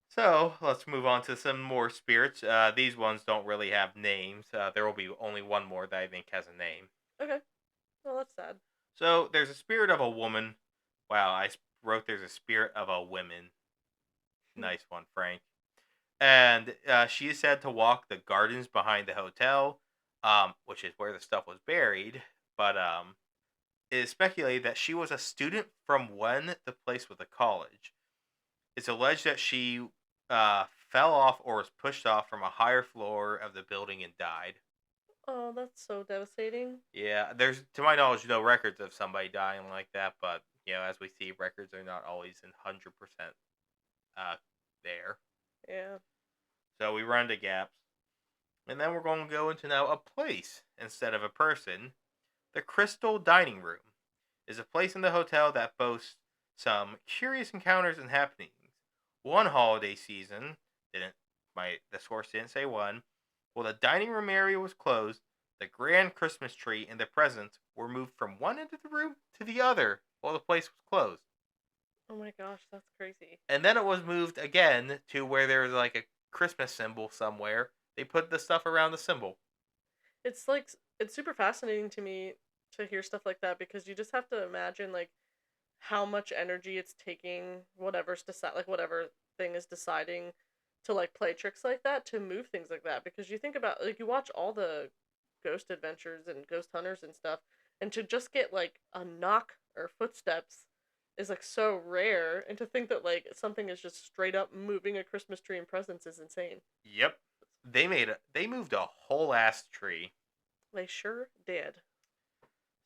Speaker 2: So let's move on to some more spirits. These ones don't really have names. There will be only one more that I think has a name.
Speaker 1: Okay, well that's sad.
Speaker 2: So there's a spirit of a woman. Wow, wrote there's a spirit of a woman. Nice one, Frank. And she is said to walk the gardens behind the hotel, which is where the stuff was buried. But it is speculated that she was a student from when the place was a college. It's alleged that she fell off or was pushed off from a higher floor of the building and died.
Speaker 1: Oh, that's so devastating.
Speaker 2: Yeah, there's, to my knowledge, no records of somebody dying like that, but as we see, records are not always in 100% uh, there.
Speaker 1: Yeah.
Speaker 2: So we run into gaps. And then we're going to go into now a place instead of a person. The Crystal Dining Room is a place in the hotel that boasts some curious encounters and happenings. One holiday season, the source didn't say when, while the dining room area was closed, the grand Christmas tree and the presents were moved from one end of the room to the other while the place was closed.
Speaker 1: Oh my gosh, that's crazy.
Speaker 2: And then it was moved again to where there was like a Christmas symbol somewhere. They put the stuff around the symbol.
Speaker 1: It's like it's super fascinating to me to hear stuff like that because you just have to imagine like how much energy it's taking whatever thing is deciding to like play tricks like that to move things like that because you think about like you watch all the ghost adventures and ghost hunters and stuff and to just get like a knock or footsteps is like so rare and to think that like something is just straight up moving a Christmas tree and presents is insane.
Speaker 2: Yep. They moved a whole ass tree.
Speaker 1: They sure did.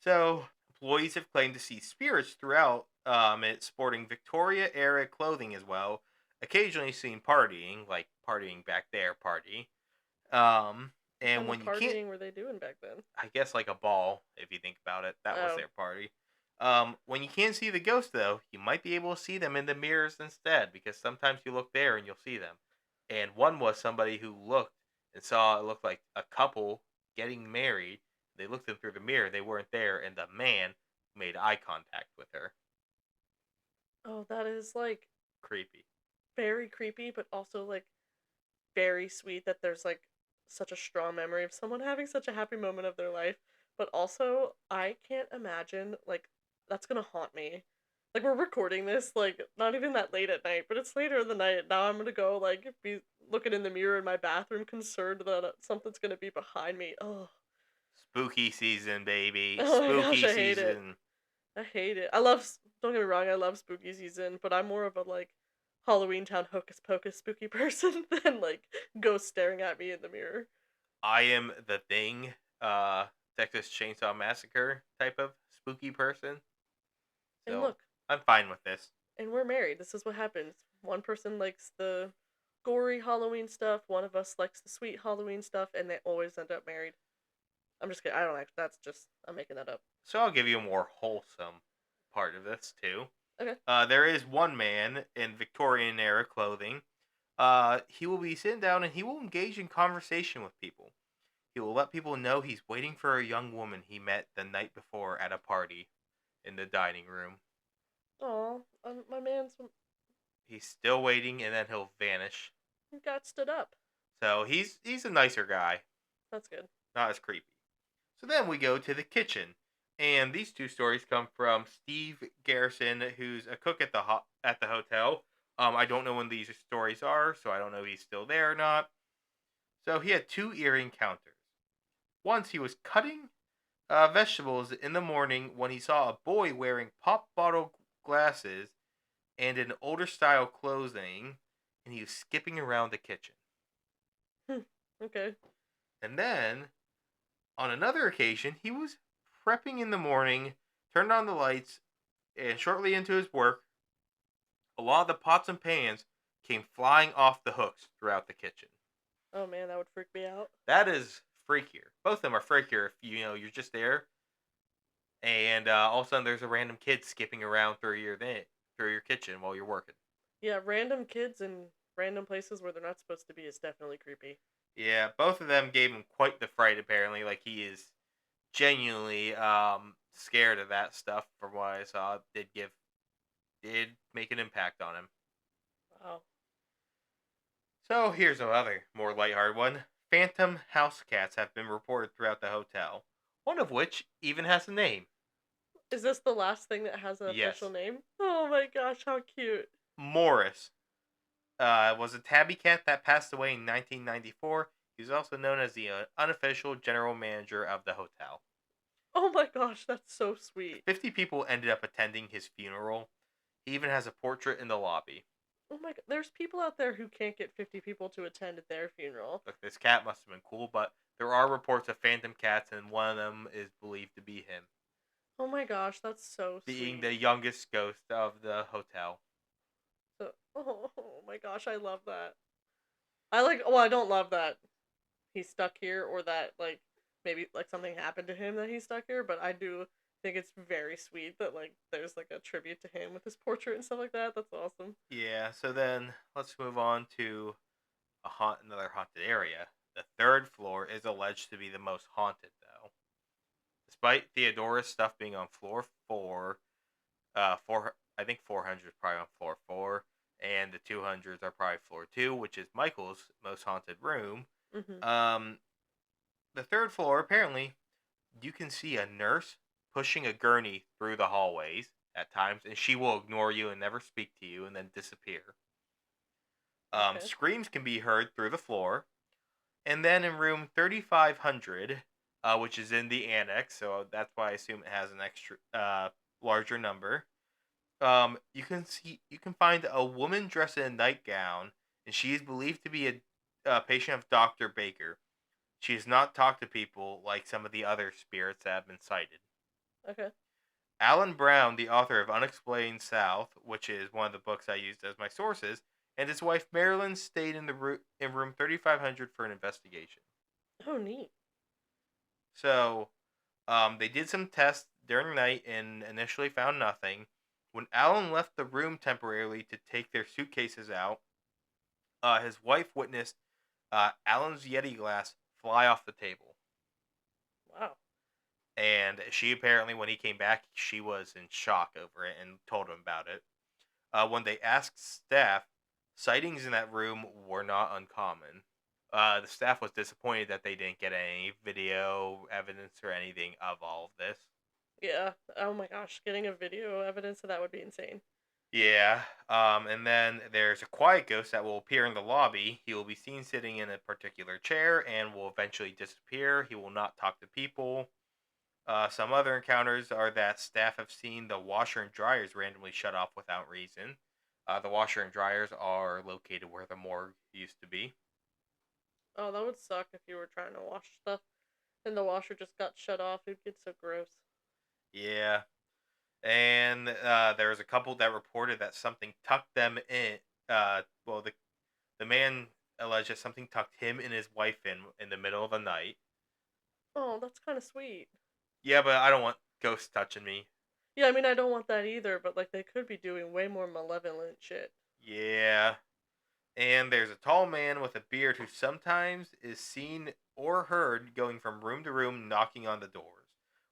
Speaker 2: So employees have claimed to see spirits throughout it sporting Victoria era clothing as well, occasionally seen partying, like partying back there party. Um
Speaker 1: What
Speaker 2: and
Speaker 1: kind of
Speaker 2: when you can't,
Speaker 1: partying were they doing back then?
Speaker 2: I guess like a ball, if you think about it, that was
Speaker 1: Oh,
Speaker 2: their party. When you can't see the ghost though, you might be able to see them in the mirrors instead, because sometimes you look there and you'll see them. And one was somebody who looked and saw it looked like a couple getting married. They looked in through the mirror, they weren't there, and the man made eye contact with her.
Speaker 1: oh, that is like
Speaker 2: Creepy.
Speaker 1: very creepy, but also like very sweet that there's like such a strong memory of someone having such a happy moment of their life. But also, I can't imagine like that's gonna haunt me. Like we're recording this like not even that late at night, but it's later in the night. Now I'm gonna go like be looking in the mirror in my bathroom, concerned that something's gonna be behind me. Oh,
Speaker 2: Spooky season, baby.
Speaker 1: oh my gosh,
Speaker 2: Spooky
Speaker 1: I hate it.
Speaker 2: season.
Speaker 1: I hate it. I love. Don't get me wrong. I love spooky season, but I'm more of a like Halloween Town hocus pocus spooky person than like ghosts staring at me in the mirror.
Speaker 2: I am the Thing, Texas Chainsaw Massacre type of spooky person.
Speaker 1: And
Speaker 2: So
Speaker 1: look,
Speaker 2: I'm fine with this.
Speaker 1: and we're married. This is what happens. One person likes the gory Halloween stuff. One of us likes the sweet Halloween stuff, and they always end up married. I'm just kidding. I don't actually. That's just I'm making that up.
Speaker 2: So I'll give you a more wholesome part of this too.
Speaker 1: Okay.
Speaker 2: There is one man in Victorian era clothing. He will be sitting down and he will engage in conversation with people. He will let people know he's waiting for a young woman he met the night before at a party in the dining room.
Speaker 1: Aw, my man's
Speaker 2: He's still waiting and then he'll vanish.
Speaker 1: got stood up.
Speaker 2: So he's a nicer guy,
Speaker 1: That's good.
Speaker 2: not as creepy. So then we go to the kitchen. And these two stories come from Steve Garrison, who's a cook at the hotel. I don't know when these stories are, so I don't know if he's still there or not. So he had two eerie encounters. Once he was cutting vegetables in the morning when he saw a boy wearing pop bottle glasses and an older style clothing, and he was skipping around the kitchen.
Speaker 1: Okay.
Speaker 2: And then on another occasion, he was prepping in the morning, turned on the lights, and shortly into his work, a lot of the pots and pans came flying off the hooks throughout the kitchen.
Speaker 1: Oh man, that would freak me out.
Speaker 2: That is freakier. Both of them are freakier if you're just there and all of a sudden there's a random kid skipping around through your kitchen while you're working.
Speaker 1: Yeah, random kids in random places where they're not supposed to be is definitely creepy.
Speaker 2: Yeah, both of them gave him quite the fright. Apparently, like he is genuinely scared of that stuff. From what I saw, did make an impact on him.
Speaker 1: Wow.
Speaker 2: So here's another more lighthearted one. Phantom house cats have been reported throughout the hotel, one of which even has a name.
Speaker 1: Is this the last thing that has an official
Speaker 2: Yes,
Speaker 1: name? Oh my gosh, how cute.
Speaker 2: Morris was a tabby cat that passed away in 1994. He was also known as the unofficial general manager of the hotel.
Speaker 1: Oh my gosh, that's so sweet.
Speaker 2: 50 people ended up attending his funeral. He even has a portrait in the lobby.
Speaker 1: Oh my god, there's people out there who can't get 50 people to attend at their funeral.
Speaker 2: Look, this cat must have been cool, but there are reports of phantom cats, and one of them is believed to be him,
Speaker 1: Oh my gosh, that's so
Speaker 2: being
Speaker 1: sweet.
Speaker 2: the youngest ghost of the hotel.
Speaker 1: So, oh my gosh, I love that. Well, I don't love that he's stuck here or that, like, maybe, like, something happened to him that he's stuck here, but I do think it's very sweet that, like, there's, like, a tribute to him with his portrait and stuff like that. That's awesome.
Speaker 2: Yeah, so then let's move on to another haunted area. The third floor is alleged to be the most haunted, though. Despite Theodora's stuff being on floor four, I think 400 is probably on floor four, and the 200s are probably floor two, which is Michael's most haunted room.
Speaker 1: Hmm.
Speaker 2: Um, the third floor, apparently, you can see a nurse pushing a gurney through the hallways at times, and she will ignore you and never speak to you and then disappear.
Speaker 1: Okay.
Speaker 2: Screams can be heard through the floor. And then in room 3500, which is in the annex, so that's why I assume it has an extra larger number. You can find a woman dressed in a nightgown, and she is believed to be a patient of Dr. Baker. She has not talked to people like some of the other spirits that have been cited.
Speaker 1: Okay.
Speaker 2: Alan Brown, the author of Unexplained South, which is one of the books I used as my sources, and his wife Marilyn stayed in room 3500 for an investigation.
Speaker 1: Oh, neat.
Speaker 2: So, they did some tests during the night and initially found nothing. When Alan left the room temporarily to take their suitcases out, his wife witnessed Alan's Yeti glass fly off the table.
Speaker 1: Wow.
Speaker 2: And she apparently, when he came back, she was in shock over it and told him about it. When they asked staff, sightings in that room were not uncommon. The staff was disappointed that they didn't get any video evidence or anything of all of this.
Speaker 1: Yeah. Oh my gosh, getting a video evidence of that would be insane.
Speaker 2: Yeah. And then there's a quiet ghost that will appear in the lobby. He will be seen sitting in a particular chair and will eventually disappear. He will not talk to people. Some other encounters are that staff have seen the washer and dryers randomly shut off without reason. The washer and dryers are located where the morgue used to be.
Speaker 1: Oh, that would suck if you were trying to wash stuff and the washer just got shut off. It'd get so gross.
Speaker 2: Yeah. And there was a couple that reported that something tucked them in. Well, the man alleged that something tucked him and his wife in the middle of the night.
Speaker 1: Oh, that's kind of sweet.
Speaker 2: Yeah, but I don't want ghosts touching me.
Speaker 1: Yeah, I mean, I don't want that either, but like they could be doing way more malevolent shit.
Speaker 2: Yeah. And there's a tall man with a beard who sometimes is seen or heard going from room to room knocking on the doors.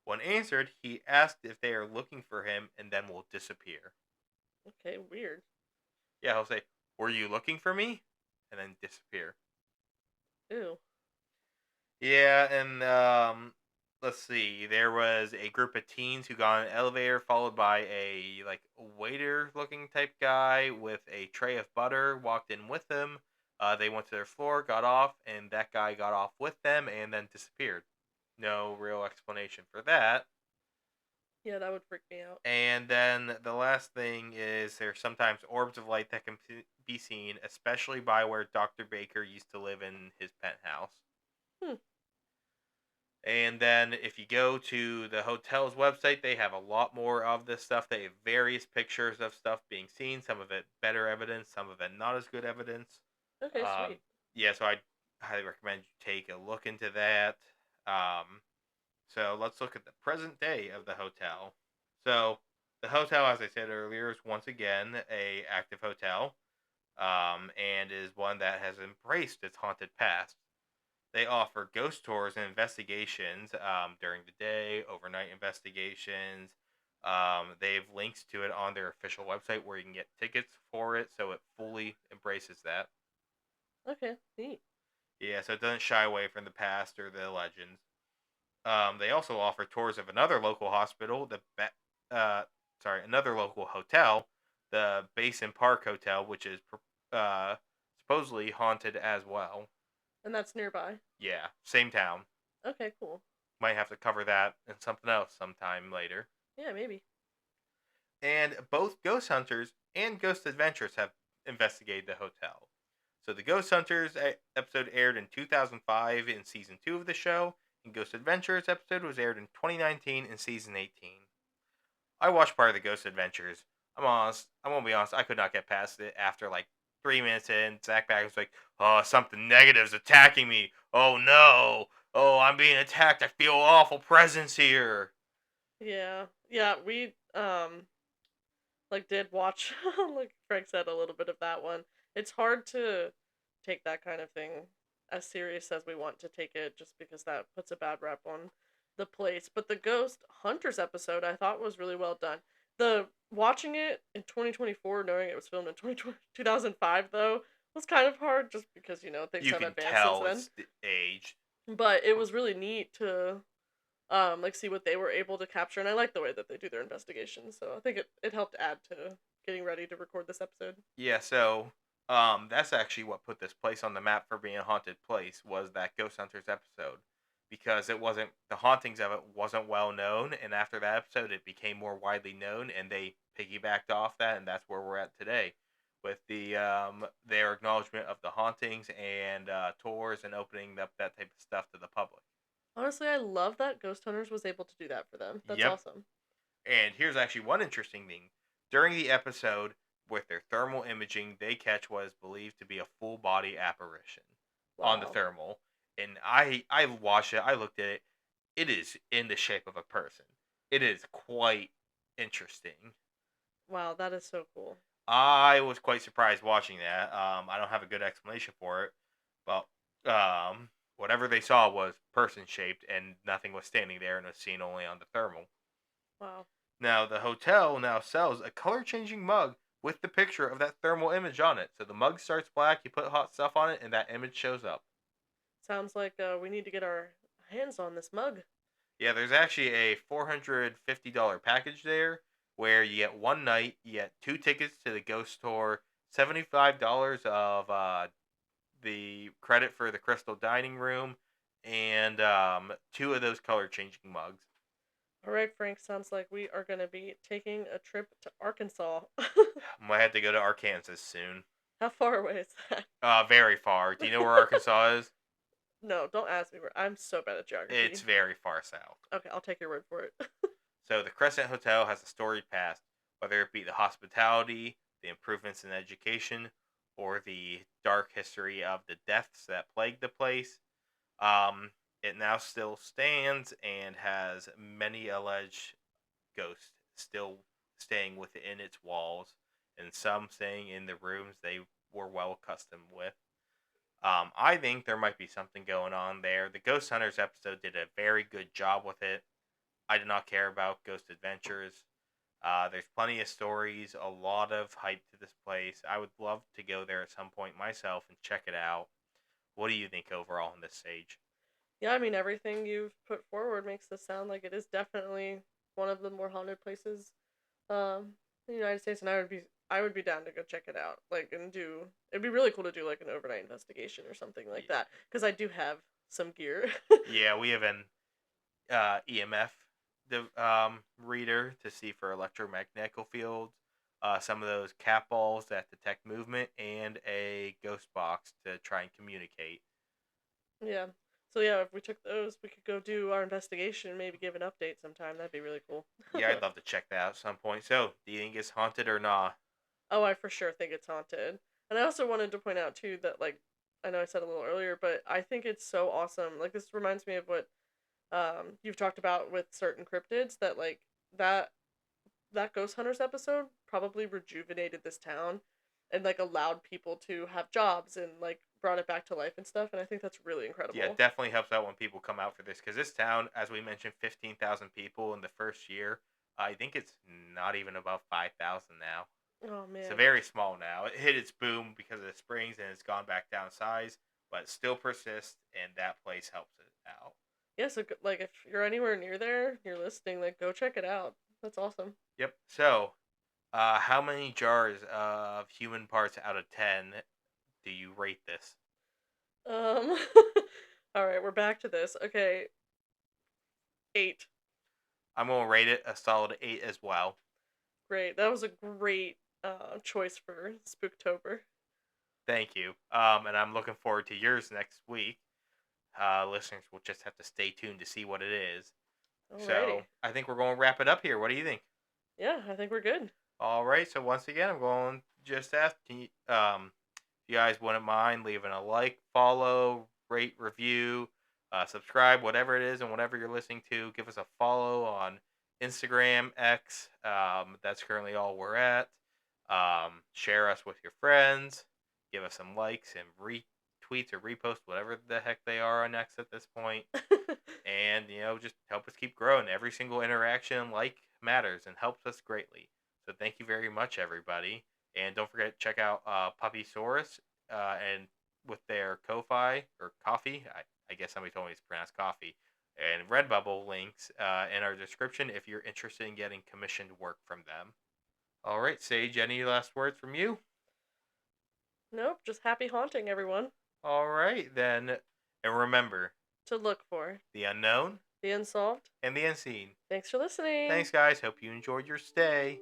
Speaker 2: When answered, he asked if they are looking for him and then will disappear.
Speaker 1: Okay, weird.
Speaker 2: Yeah, he'll say, "Were you looking for me?" and then disappear.
Speaker 1: Ew.
Speaker 2: Yeah, and let's see. There was a group of teens who got on an elevator, followed by a like waiter-looking type guy with a tray of butter. Walked in with them. They went to their floor, got off, and that guy got off with them and then disappeared. No real explanation for that.
Speaker 1: Yeah, that would freak me out.
Speaker 2: And then the last thing is there's sometimes orbs of light that can be seen, especially by where Dr. Baker used to live in his penthouse.
Speaker 1: Hmm.
Speaker 2: And then if you go to the hotel's website, they have a lot more of this stuff. They have various pictures of stuff being seen, some of it better evidence, some of it not as good evidence.
Speaker 1: Okay,
Speaker 2: Um,
Speaker 1: sweet.
Speaker 2: yeah, so I highly recommend you take a look into that. Um, so let's look at the present day of the hotel. So the hotel, as I said earlier, is once again a active hotel, and is one that has embraced its haunted past. They offer ghost tours and investigations during the day, overnight investigations. They have links to it on their official website where you can get tickets for it, so it fully embraces that.
Speaker 1: Okay, neat.
Speaker 2: Yeah, so it doesn't shy away from the past or the legends. They also offer tours of another local hospital, another local hotel, the Basin Park Hotel, which is uh, supposedly haunted as well.
Speaker 1: And that's nearby.
Speaker 2: Yeah, same town.
Speaker 1: Okay, cool.
Speaker 2: Might have to cover that in something else sometime later.
Speaker 1: Yeah, maybe.
Speaker 2: And both Ghost Hunters and Ghost Adventures have investigated the hotel. So the Ghost Hunters episode aired in 2005 in season 2 of the show, and Ghost Adventures episode was aired in 2019 in season 18. I watched part of the Ghost Adventures. I'm gonna be honest, I could not get past it after like 3 minutes in. Zach Bagans was like, "Oh, something negative's attacking me. Oh no! Oh, I'm being attacked. I feel awful presence here."
Speaker 1: Yeah. Yeah, we like did watch like Frank said a little bit of that one. It's hard to take that kind of thing as serious as we want to take it just because that puts a bad rep on the place. But the Ghost Hunters episode I thought was really well done. The watching it in 2024 knowing it was filmed in 2005 though was kind of hard just because things
Speaker 2: You
Speaker 1: have
Speaker 2: can
Speaker 1: advanced since
Speaker 2: tell
Speaker 1: then.
Speaker 2: it's aged.
Speaker 1: But it was really neat to like see what they were able to capture, and I like the way that they do their investigations, so I think it helped add to getting ready to record this episode.
Speaker 2: Yeah, so that's actually what put this place on the map for being a haunted place was that Ghost Hunters episode. Because it wasn't the hauntings of it wasn't well known, and after that episode it became more widely known and they piggybacked off that, and that's where we're at today. With their acknowledgement of the hauntings and tours and opening up that type of stuff to the public.
Speaker 1: Honestly, I love that Ghost Hunters was able to do that for them. That's
Speaker 2: Yep.
Speaker 1: awesome.
Speaker 2: And here's actually one interesting thing. During the episode, with their thermal imaging, they catch what is believed to be a full body apparition on the
Speaker 1: Wow.
Speaker 2: thermal. And I watched it, I looked at it. It is in the shape of a person. It is quite interesting.
Speaker 1: Wow, that is so cool.
Speaker 2: I was quite surprised watching that. I don't have a good explanation for it, but whatever they saw was person shaped, and nothing was standing there, and was seen only on the thermal.
Speaker 1: Wow.
Speaker 2: Now, the hotel now sells a color changing mug with the picture of that thermal image on it. So the mug starts black, you put hot stuff on it, and that image shows up.
Speaker 1: Sounds like we need to get our hands on this mug.
Speaker 2: Yeah, there's actually a $450 package there where you get one night, you get 2 tickets to the ghost tour, $75 of the credit for the crystal dining room, and 2 of those color changing mugs.
Speaker 1: All right, Frank, sounds like we are going to be taking a trip to Arkansas.
Speaker 2: Might have to go to Arkansas soon.
Speaker 1: How far away is that?
Speaker 2: Very far. Do you know where Arkansas is?
Speaker 1: No, don't ask me where. I'm so bad at geography.
Speaker 2: It's very far south.
Speaker 1: Okay, I'll take your word for it.
Speaker 2: So the Crescent Hotel has a storied past, whether it be the hospitality, the improvements in education, or the dark history of the deaths that plagued the place. It now still stands and has many alleged ghosts still staying within its walls, and some staying in the rooms they were well accustomed with. I think there might be something going on there. The Ghost Hunters episode did a very good job with it. I did not care about Ghost Adventures. There's plenty of stories, a lot of hype to this place. I would love to go there at some point myself and check it out. What do you think overall on this stage?
Speaker 1: Yeah, I mean, everything you've put forward makes this sound like it is definitely one of the more haunted places in the United States, and I would be down to go check it out. Like, and do it'd be really cool to do like an overnight investigation or something like that because I do have some gear.
Speaker 2: Yeah, we have an EMF reader to see for electromagnetic fields, some of those cat balls that detect movement, and a ghost box to try and communicate.
Speaker 1: Yeah. So yeah, if we took those, we could go do our investigation and maybe give an update sometime. That'd be really cool.
Speaker 2: Yeah, I'd love to check that out at some point. So, do you think it's haunted or not?
Speaker 1: Oh, I for sure think it's haunted. And I also wanted to point out too that like I know I said a little earlier, but I think it's so awesome. Like, this reminds me of what you've talked about with certain cryptids, that like that that ghost hunters episode probably rejuvenated this town and like allowed people to have jobs and like brought it back to life and stuff, and I think that's really
Speaker 2: Yeah, it
Speaker 1: incredible.
Speaker 2: definitely helps out when people come out for this because this town, as we mentioned, 15,000 people in the first year. I think it's not even above 5,000 now.
Speaker 1: Oh
Speaker 2: It's a
Speaker 1: man.
Speaker 2: very small now. It hit its boom because of the springs and it's gone back down size, but it still persists, and that place helps it out.
Speaker 1: Yeah, so like if you're anywhere near there, you're listening, like go check it out. That's awesome.
Speaker 2: Yep. So, how many jars of human parts out of 10 do you rate this?
Speaker 1: Um all right, we're back to this. Okay, 8.
Speaker 2: I'm going to rate it a solid 8 as well.
Speaker 1: Great. That was a great choice for Spooktober.
Speaker 2: Thank you. And I'm looking forward to yours next week. Listeners will just have to stay tuned to see what it is. So
Speaker 1: Alrighty.
Speaker 2: I think we're going to wrap it up here. What do you think?
Speaker 1: Yeah, I think we're good.
Speaker 2: All right. So once again, I'm going to just ask, if you guys wouldn't mind leaving a like, follow, rate, review, subscribe, whatever it is, and whatever you're listening to, give us a follow on Instagram, X. That's currently all we're at. Share us with your friends. Give us some likes and retweets or reposts, whatever the heck they are on X at this point. And, just help us keep growing. Every single interaction, like, matters and helps us greatly. So thank you very much, everybody. And don't forget to check out Puppysaurus and with their Ko-Fi or coffee. I guess somebody told me it's pronounced coffee. And Redbubble links in our description if you're interested in getting commissioned work from them. All right, Sage, any last words from you?
Speaker 1: Nope, just happy haunting, everyone.
Speaker 2: All right, then. And remember,
Speaker 1: To look for
Speaker 2: the unknown
Speaker 1: the unsolved.
Speaker 2: and the unseen.
Speaker 1: Thanks for listening.
Speaker 2: Thanks, guys. Hope you enjoyed your stay.